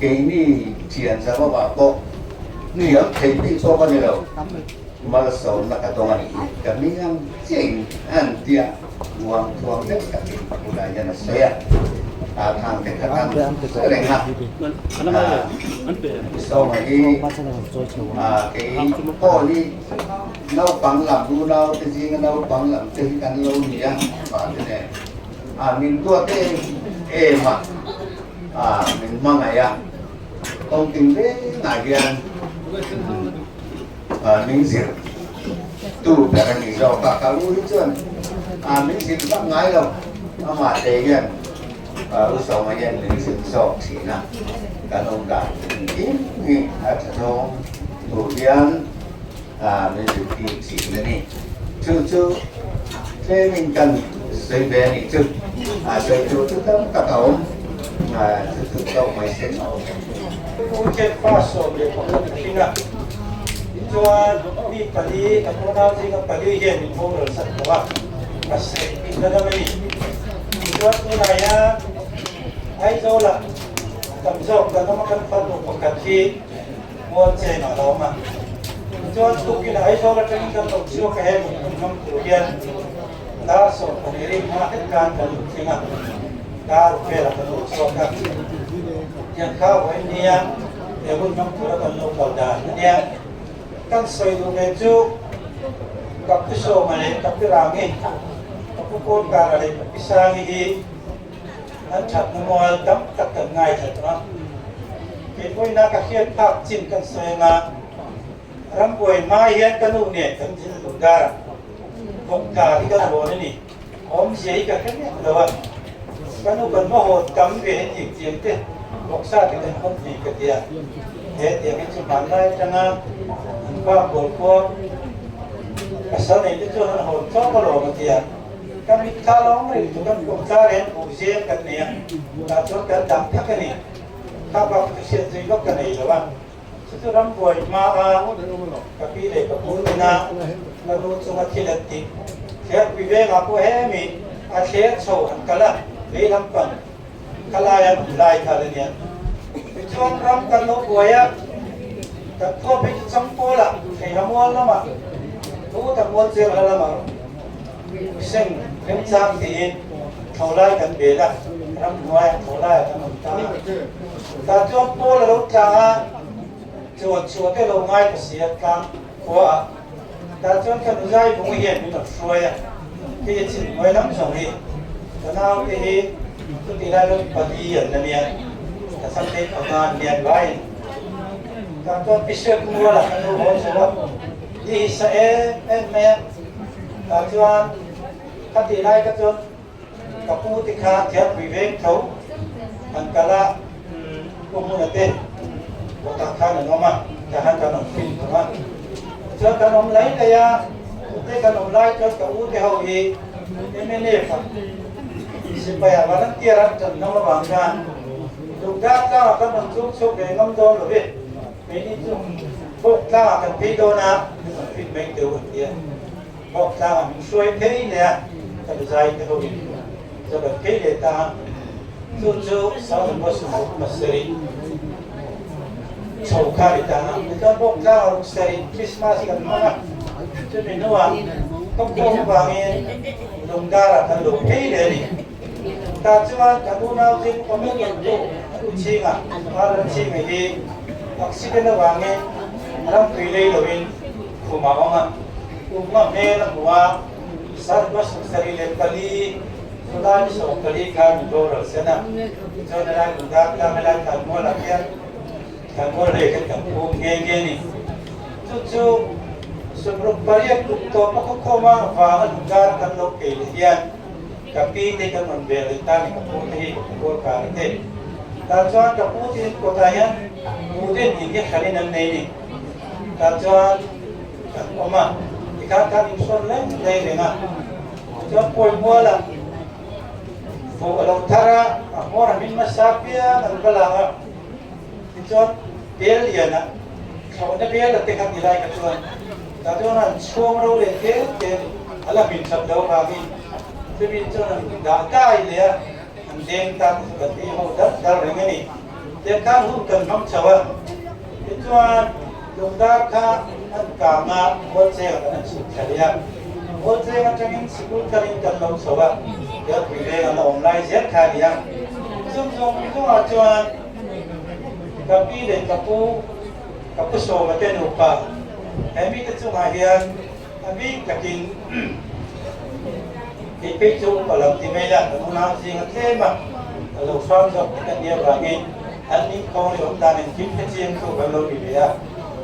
ini cian sama bapak, dia tapi sopan itu, masuk makan kemari, kami yang cing, dia uang dekat, budaya saya, tang dekat sering lah, sama ini, ini, nấu bằng làm đu nấu cái gì nấu bằng làm cái căn lâu nhỉ mà thế này mình tua thế mà mình mang này công tình thế này kia mình diệt tu để anh đi rồi cả lũ hết trơn mình diệt bắt ngay đâu mà để kia sau mà kia mình diệt sau thì na cả ông cả ít ở trong thủ điển mình diệt thì chỉ này chú thế mình cần xây về này chứ xây chú chú tâm các ông chú đâu mày sẽ nói cũng chết phát sổ để có một cái nào cho đi quản lý các cô nào gì các quản lý hiện mình không được sẵn của bạn sẽ bị ra đây cho cái này á ai dâu là tầm dâu là nó cần phân một cái gì mua chơi mà đó mà cho cái này dâu là trong cái tổng số cái hệ một năm của tiền đã sổ của người mà hết can cần thì mà đã về là cần sổ các yang kau ini yang muốn nhóm của nó cần đầu đà nha các xây dựng này chú các cái số mà này các cái làm gì các cái côn cả là cái sang gì anh chặt nó mua tấm tất cả ngày chặt nó cái vui na các hiện pháp chinh các xây mà ram quay mai hiện cái nụ nè cái chinh đầu đà bốc cả cái cái đồ này ôm giấy cả cái này rồi cái nụ cần mua hột cắm về những chuyện thế bốc xa thì mình không gì cái gì thế thì cái chuyện bán này cho nó qua bột qua cái sau này thì cho nó hột cho có đồ cái gì cái mình tháo lỏng này chúng ta cũng tháo đến bù riêng cái này là cho cái đậm thắt cái này các bạn cái chuyện gì gốc cái này rồi bạn chứ lắm rồi mà cái gì để cái bún na là luôn cho nó chỉ là tí thế vì vậy mà cô em mình thế sầu hẳn cả là để làm phần kalayan mulai kalian. Tujuan ram kalau buaya, tak bisa sampola, kayak mual lama, tu tak mual sih lama. Seng, kencang tiin, tholai kan beda, ram buaya tholai kan mentah. Tujuan pola lu jangan, cuat ke lu ngai kesiatkan, kuah. Tujuan kan uzai bunyian minat suaya, kita cint muai nam sori, kenal ini. Itu tidak ada bagian dan dia sampai pengan dia lain. Kalau pisau kumula lah kalau orang sebab di saya me kajuan kati lain kajuan kapu tikha tiap vivek tahu angkala kumula teh botakkan nama jangan kalau film nama. Jika kalau lain dia, jika kalau lain jika kau teh hawi ini ni supaya orang tiada dan nama bangga. Juga kalau akan mencucuk dengan dom lebih, ini tu bukti akan pidona, feedback tu dia. Bukti akan sesuai ini ya, kalau saya tahu ini. cho cái cây để ta chú sau đó số mà seri sầu khai ta cái bốc ra seri Christmas cái mà cho nên nó không vàng đồng đa là thằng lục cây để đi ta chứ mà thằng cô nào trên có mấy nhận độ chi à là chi ngày đi accident nó vàng nghe làm tùy lấy rồi của mà ông à cũng mà mẹ là của sát bớt seri lên kali sudah disok kali kan dua sana cho nên là chúng ta làm lại thành mua là kia thành mua lấy cái thằng cô nghe nghe này chú sebelum balik untuk pokok-pokok và chúng ta cần lộc kỹ hiện tapi thì cần mình về người ta thì cũng thì cũng cả thế ta cho các cụ thì có thay á cụ thì những cái khái niệm này ta cho các ông mà thì các những số lớn đây này mà cho coi mua là phụ ở đâu thara mua là mình masapia mình có làm thì cho bé liền á sau đó bé là tiền hàng gì lại cái chuyện ta cho nó xuống đâu để cái là mình sắp đâu mà mình thì cho nó đã cái này anh đem ta cái gì hậu đất ra rồi cái này để các hút cần mắm cháo à thì cho chúng ta cả anh cả mà một xe là anh chịu phải à một xe anh cho nên school cái cần lâu cháo à để quý vị là online rất khai đi à chúng cho tapi để kapu so maten upa kami tu cuma hian kami kakin ipi tu kalau timela muna sing tema kalau farm job kan dia bagi ani kau ni orang dan kim kecil tu kalau dia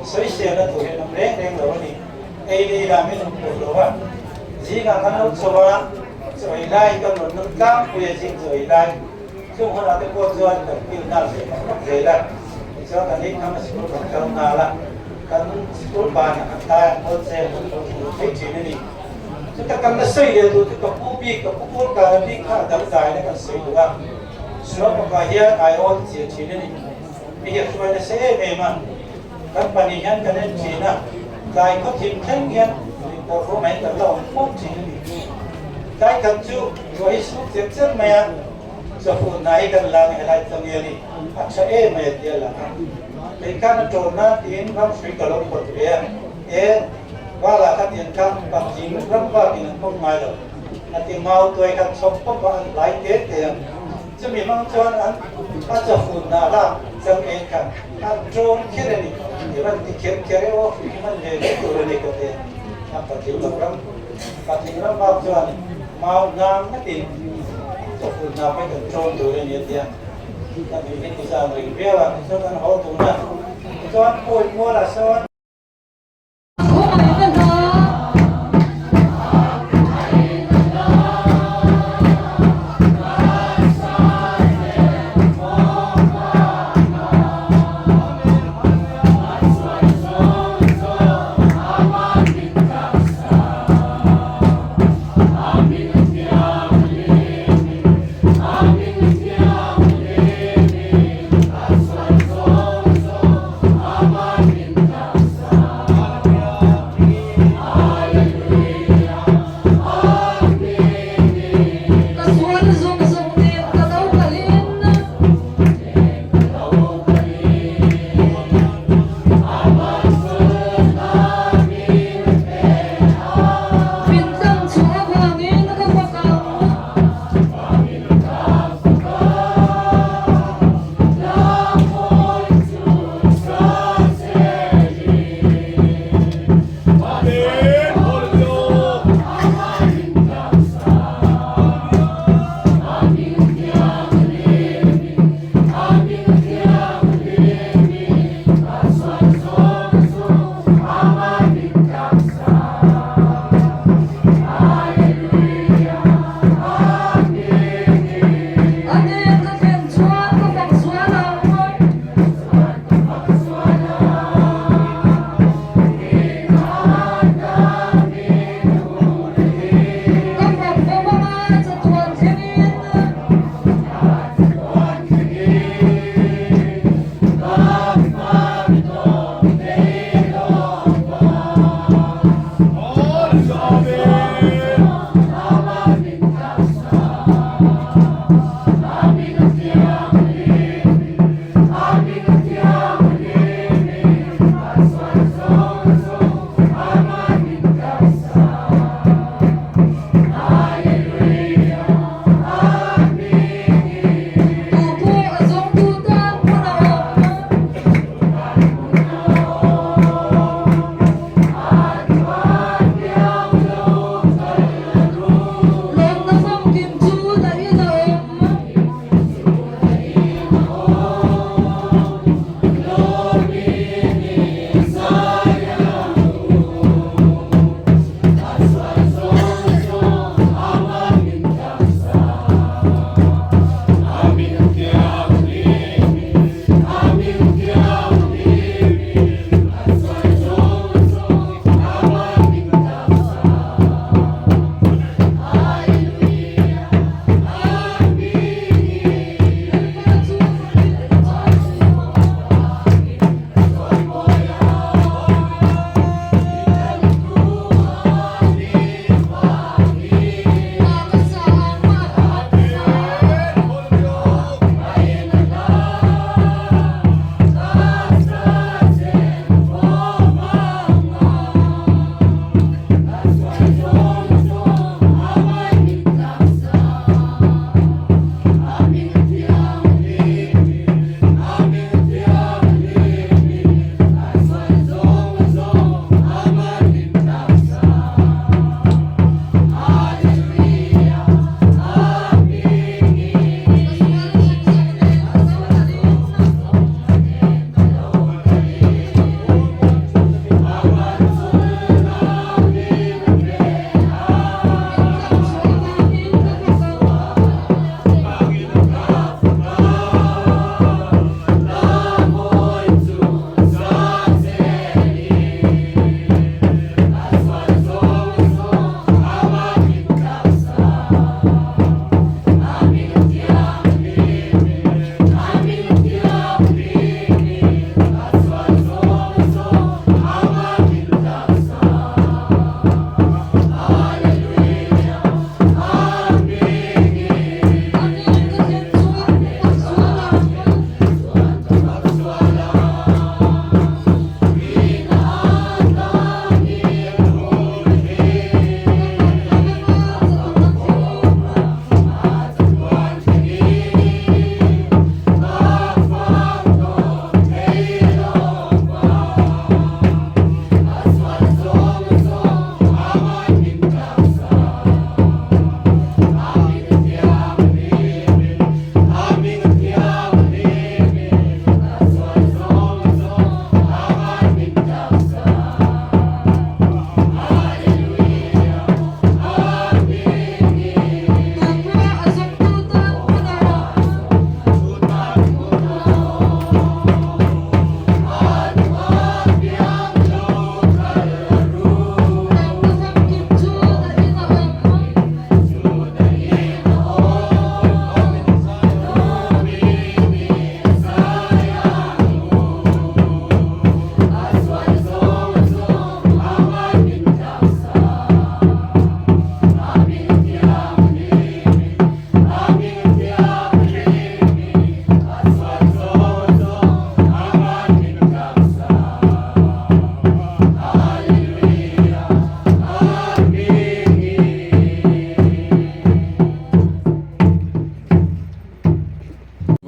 soi sera tu yang reng lo ni ini kami tu lo jika kan lo coba soi lai kan lo kam punya jing soi lai chúng họ đã được cô duyên được kêu nào sẽ không dễ là cho cái này nó sẽ có trong nào là cái số bàn là ta hơn xe cái chuyện này chúng ta cần xây để tụi cái cục bi cục cốt cả đi cả đằng dài này cần xây được không? Số một cái hiện ai ôn chuyện chuyện này bây giờ chúng ta sẽ về mà các bạn đi hiện cái này chuyện nào đại có thêm thanh hiện có số mấy cái lòng không chuyện này đại cần chú rồi số tiếp chất mà so phụ này cần làm cái này trong này anh sẽ em này dia là cái căn tròn na tiền không suy cả lông bột vậy và là các tiền căn bằng chính rất và tiền không mai được là tiền mau tôi căn sống không có lái tết tiền chứ mình mong cho anh cho phụ nào làm trong cái căn anh tròn kia này thì mình thì kia ô mình về cái tuổi này có thể làm phải chịu được lắm và tiền rất mau cho anh mau ngang cái tiền phụ nào phải cần tròn tuổi này nhiều tiền tapi ini bisa berimbang lah, so kan hal tu lah, so kan koi mua lah so. Amin.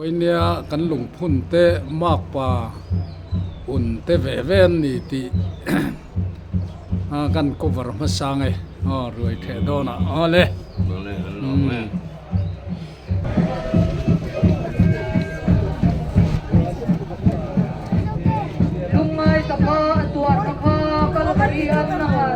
วันนี้กันหลงพุ่นเตะมากกว่าอุ่นเตะเวนนี่ที่ กันก็วรมาสังไงรวยเทดอนะเลยลุงไงสภาตัวสภากัลปรีอันนะคะ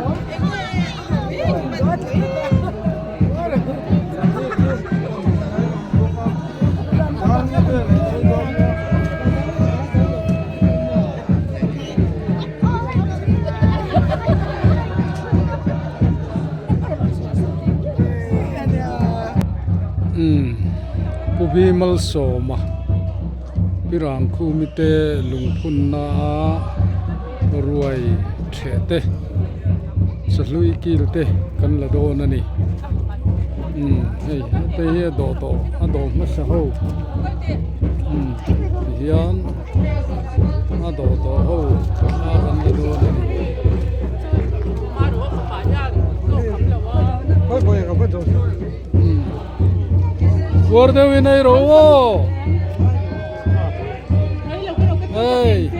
ผู้พิมลโสมาพิรังคูมิเตลุงพุนนารวยเฉเตสลุยกิลเตกันละโดนนี่เฮ้ยเตยโดโตอะโดมาสะโหเฮียนอะโดโตโหอะกันละโดนนี่Guarda vinay rovo. Hey.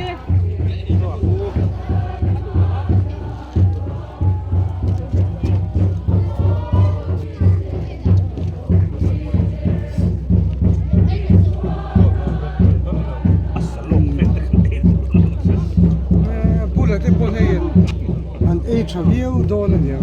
Bullet på egen. Man HV då när det.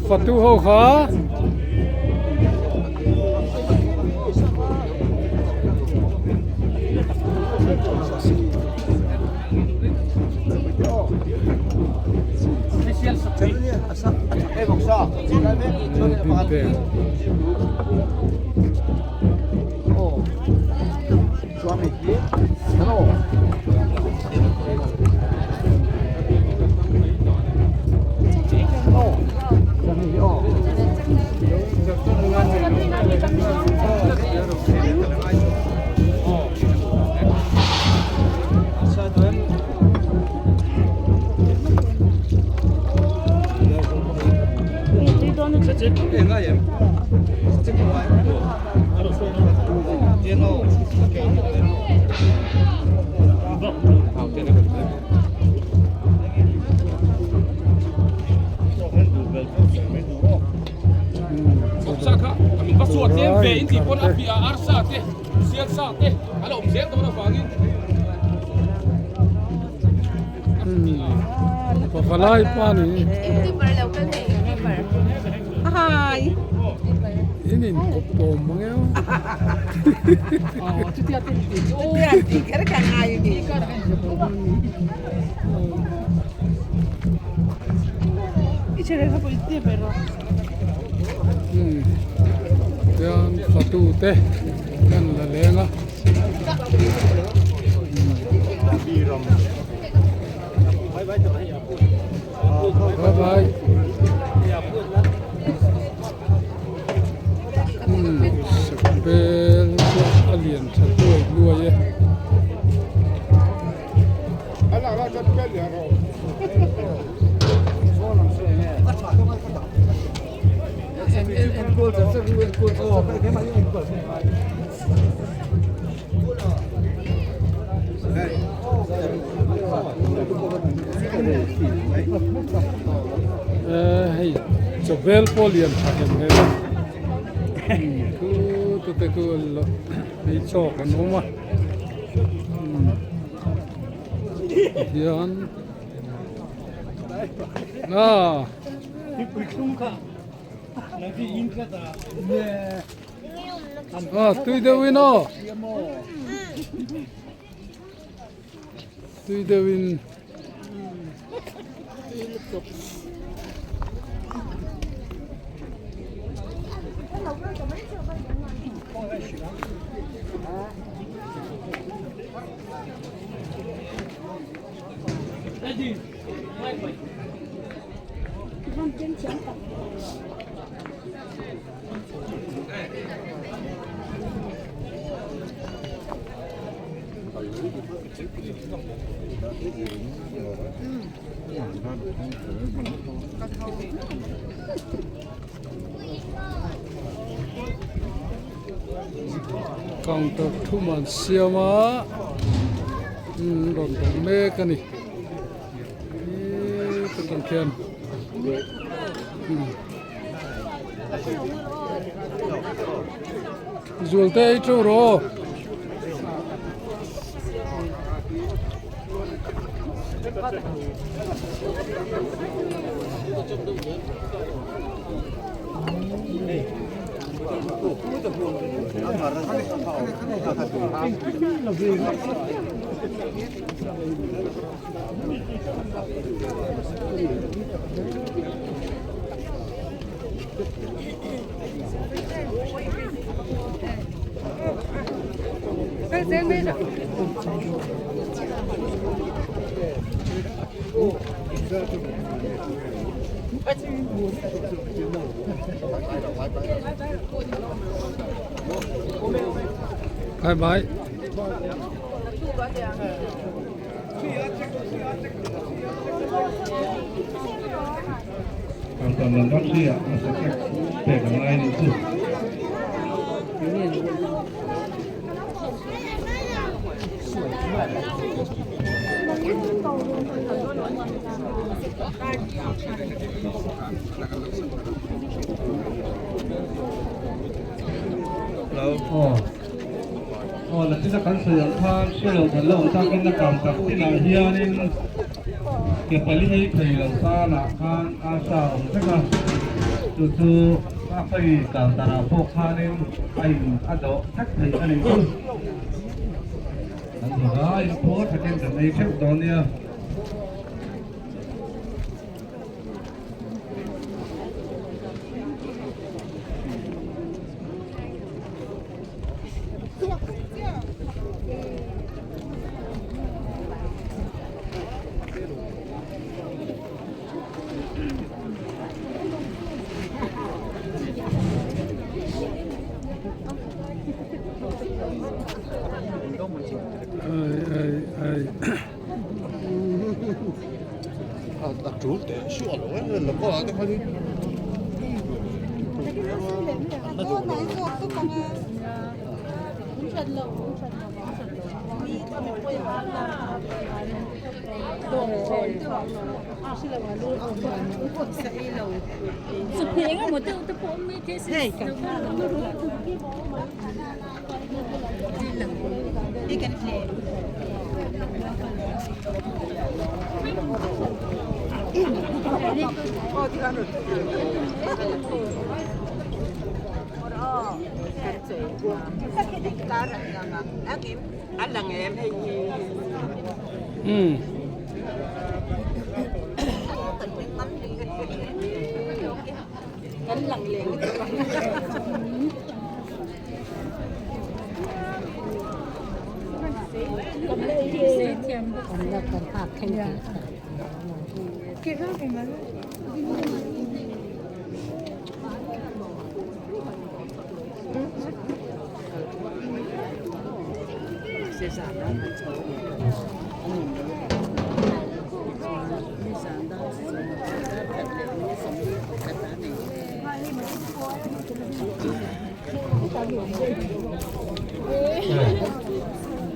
Fatu ho kha Pakalay pa ni. Hi. Ini kopo mangyo. Oh, tu tiap tiap. Oh, tiap kira kan ayu ni. Ichare ka polite pero. Yan fatu te kan la lenga. Bye bye. Bel alien satu dua ya. Alla la kan bel ya ro. En gol så så en gol så det man en gol. Hey, so bel polian hakem he. Ku te ku lo. Ni chok kan oma. Yan. Na. Tu de wino. Tu de win. counter thu man siama ron dong me kani kan khian zulte chu ro bye bye. Còn lần bác sĩ ạ, nó sẽ kể cả ngay đến chứ. Là chúng ta cần sử dụng than sử dụng thần lâu ta cần cảm tậpที่ไหนเฮียนี่เก็บไปเรื่อยๆเลยเราซาละkan asa mereka tu apa kalau tara pokhanin ai ado tak ni ani tu dan juga info taken dari cek dunia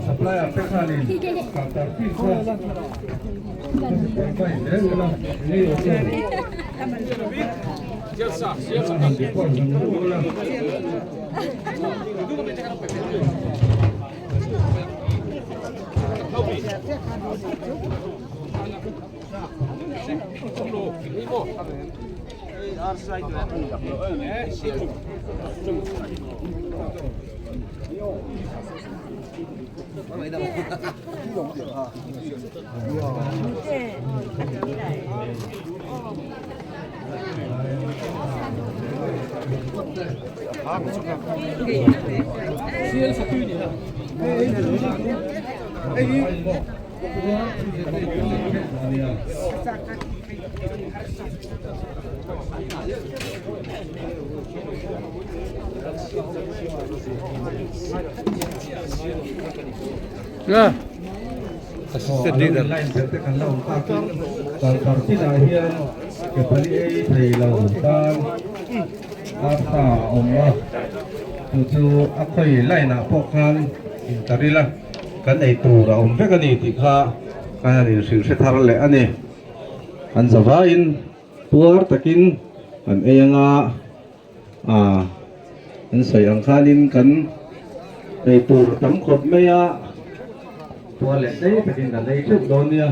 Supply apa ni? Kata pizza. Apa ini? Ini okey. Jasa, siapa nanti pun mula. Sedih dan lain sertakan lawan kaki dan partida hian kembali dari lawan tan apa Allah tuju akhoi lain nak pokan intarilah kan itu lah kan itu kan ini sekitar le ane an zavain tuar takin an eyanga an sayang kanin kan itu tamkot mayaตัวเล็กได้ไปกินอะไรชุดโดนเนี่ย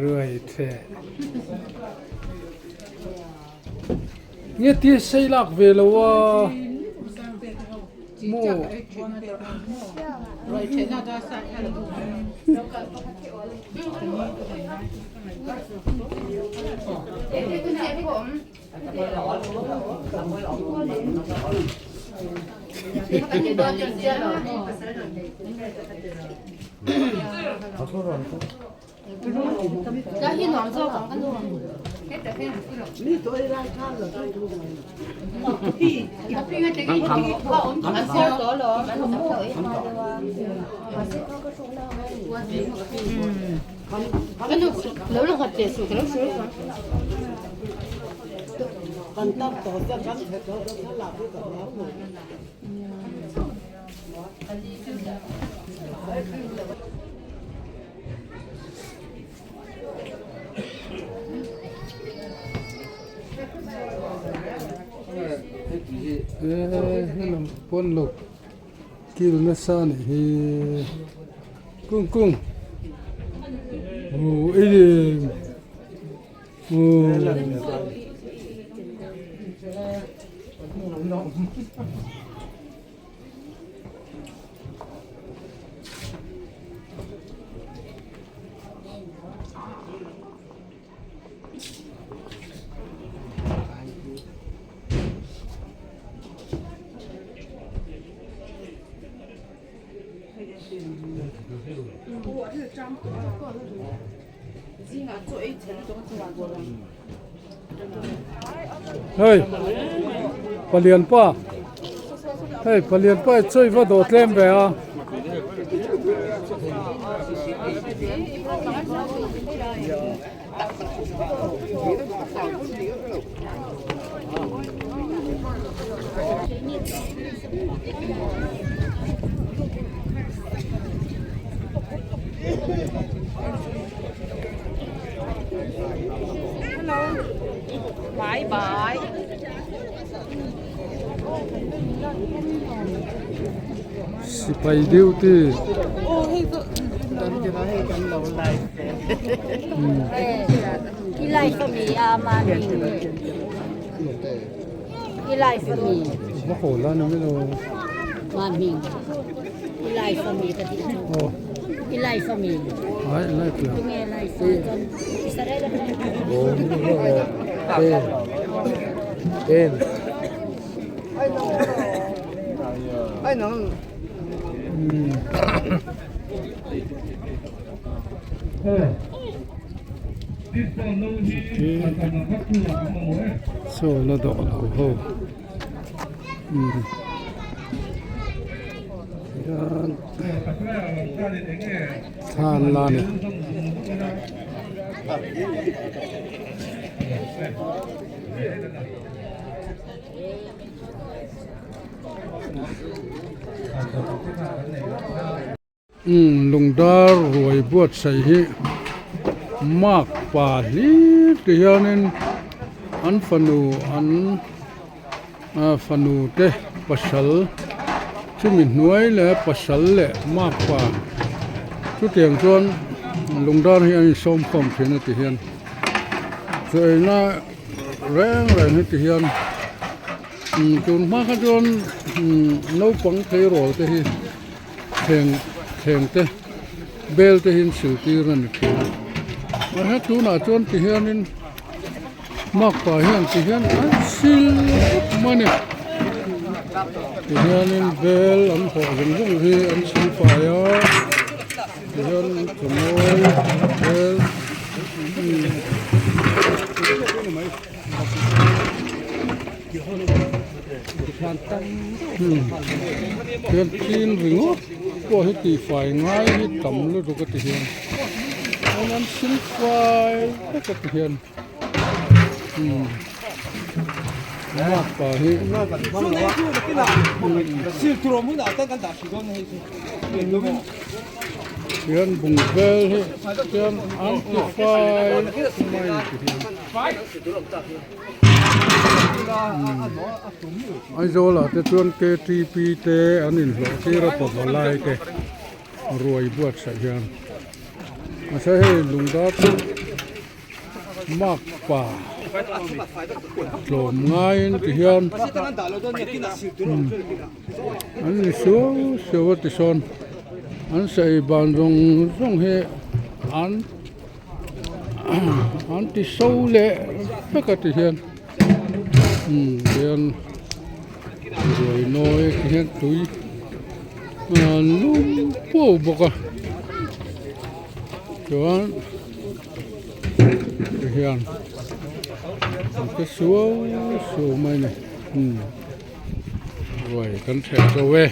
รวยแท้เนี่ยที่ใช้หลักเวลาว่าโม่那一两招讲跟着我，你做一两看了，他偏要这个我们还烧多了，我们会一块的哇，跟着流了个结束，跟着说。กันตั้งต่อจากกันเถอะถ้าหลับด้วยกันแล้วหมดให้ลำพ้นหลกกิลนัสานี่ฮีกุ้งโอ้ไอ้โอ้เฮ้ยปเลียนป้าเฮ้ยปเลียนป้าช่วยว่าโดดเล่มไปอ่ะBye bye. สิไปเดียวที่ Oh, he'sกันเราไลฟ์อีไลฟ์ก็มีมามีอีไลฟ์ก็มี มาโหแล้วนะไม่รู้ มามีอีไลฟ์ก็มีแต่ที่โอ้อีไลฟ์ก็มีไอ้ไลฟ์เหรอ ที่ไงไลฟ์จนอิสราเอลโอ้เป็นไอ้น้องโซ่แล้วดอกโอ้โหทานลานี่ลุงดารวยบวชใส่มากป่าลีเดียวนั้นอันฟนูอันฟนูเตปัสสล ชุมิหน่วยและปัสสาวะมากกว่าชุดเตียงจวนลงด้านให้อันส้มคมเขียนติเฮียนส่วนน่าแรงให้ติเฮียนจนมากจนน้องปังเทโรเตหิแข่งเตเบลเตหินสิวตีรันติมาให้จูน่าจนติเฮียนินมากกว่าเฮียนติเฮียนอันสิลมันเนี่ยติเฮียนินเบลอันพอจังจังเฮียอันสิลไฟติเฮียนขโมยเบลเฮียนจีนริงอ่ะก็ให้ตีไฟง่ายให้ต่ำเลยดูกติเฮียนอันนั้นสิลไฟก็กติเฮียนมากกว่าที่ซิลทรมุ่งหน้าตั้งกันดับสิกันให้เห็นไหมเฮียนบุงเบลเฮียนอันติไฟไอ้โจล่ะแต่ชวนเกทีพีเตอันนี้หล่อที่เราปอบลายเกรวยบวชใส่เฮียนมาใช้ให้ลุงดับมากกว่าโลมง่ายที่เฮียนอันนี้ชัวร์ที่สอนอันใส่บานรงเฮอันที่สู้เละไม่กัดที่เฮียนเฮียนรวยน้อยที่เฮียนตุยนุ่มปูบกจวนที่เฮียนก็ชัวร์ไหมเนี่ยรวยกันแถวเว้ย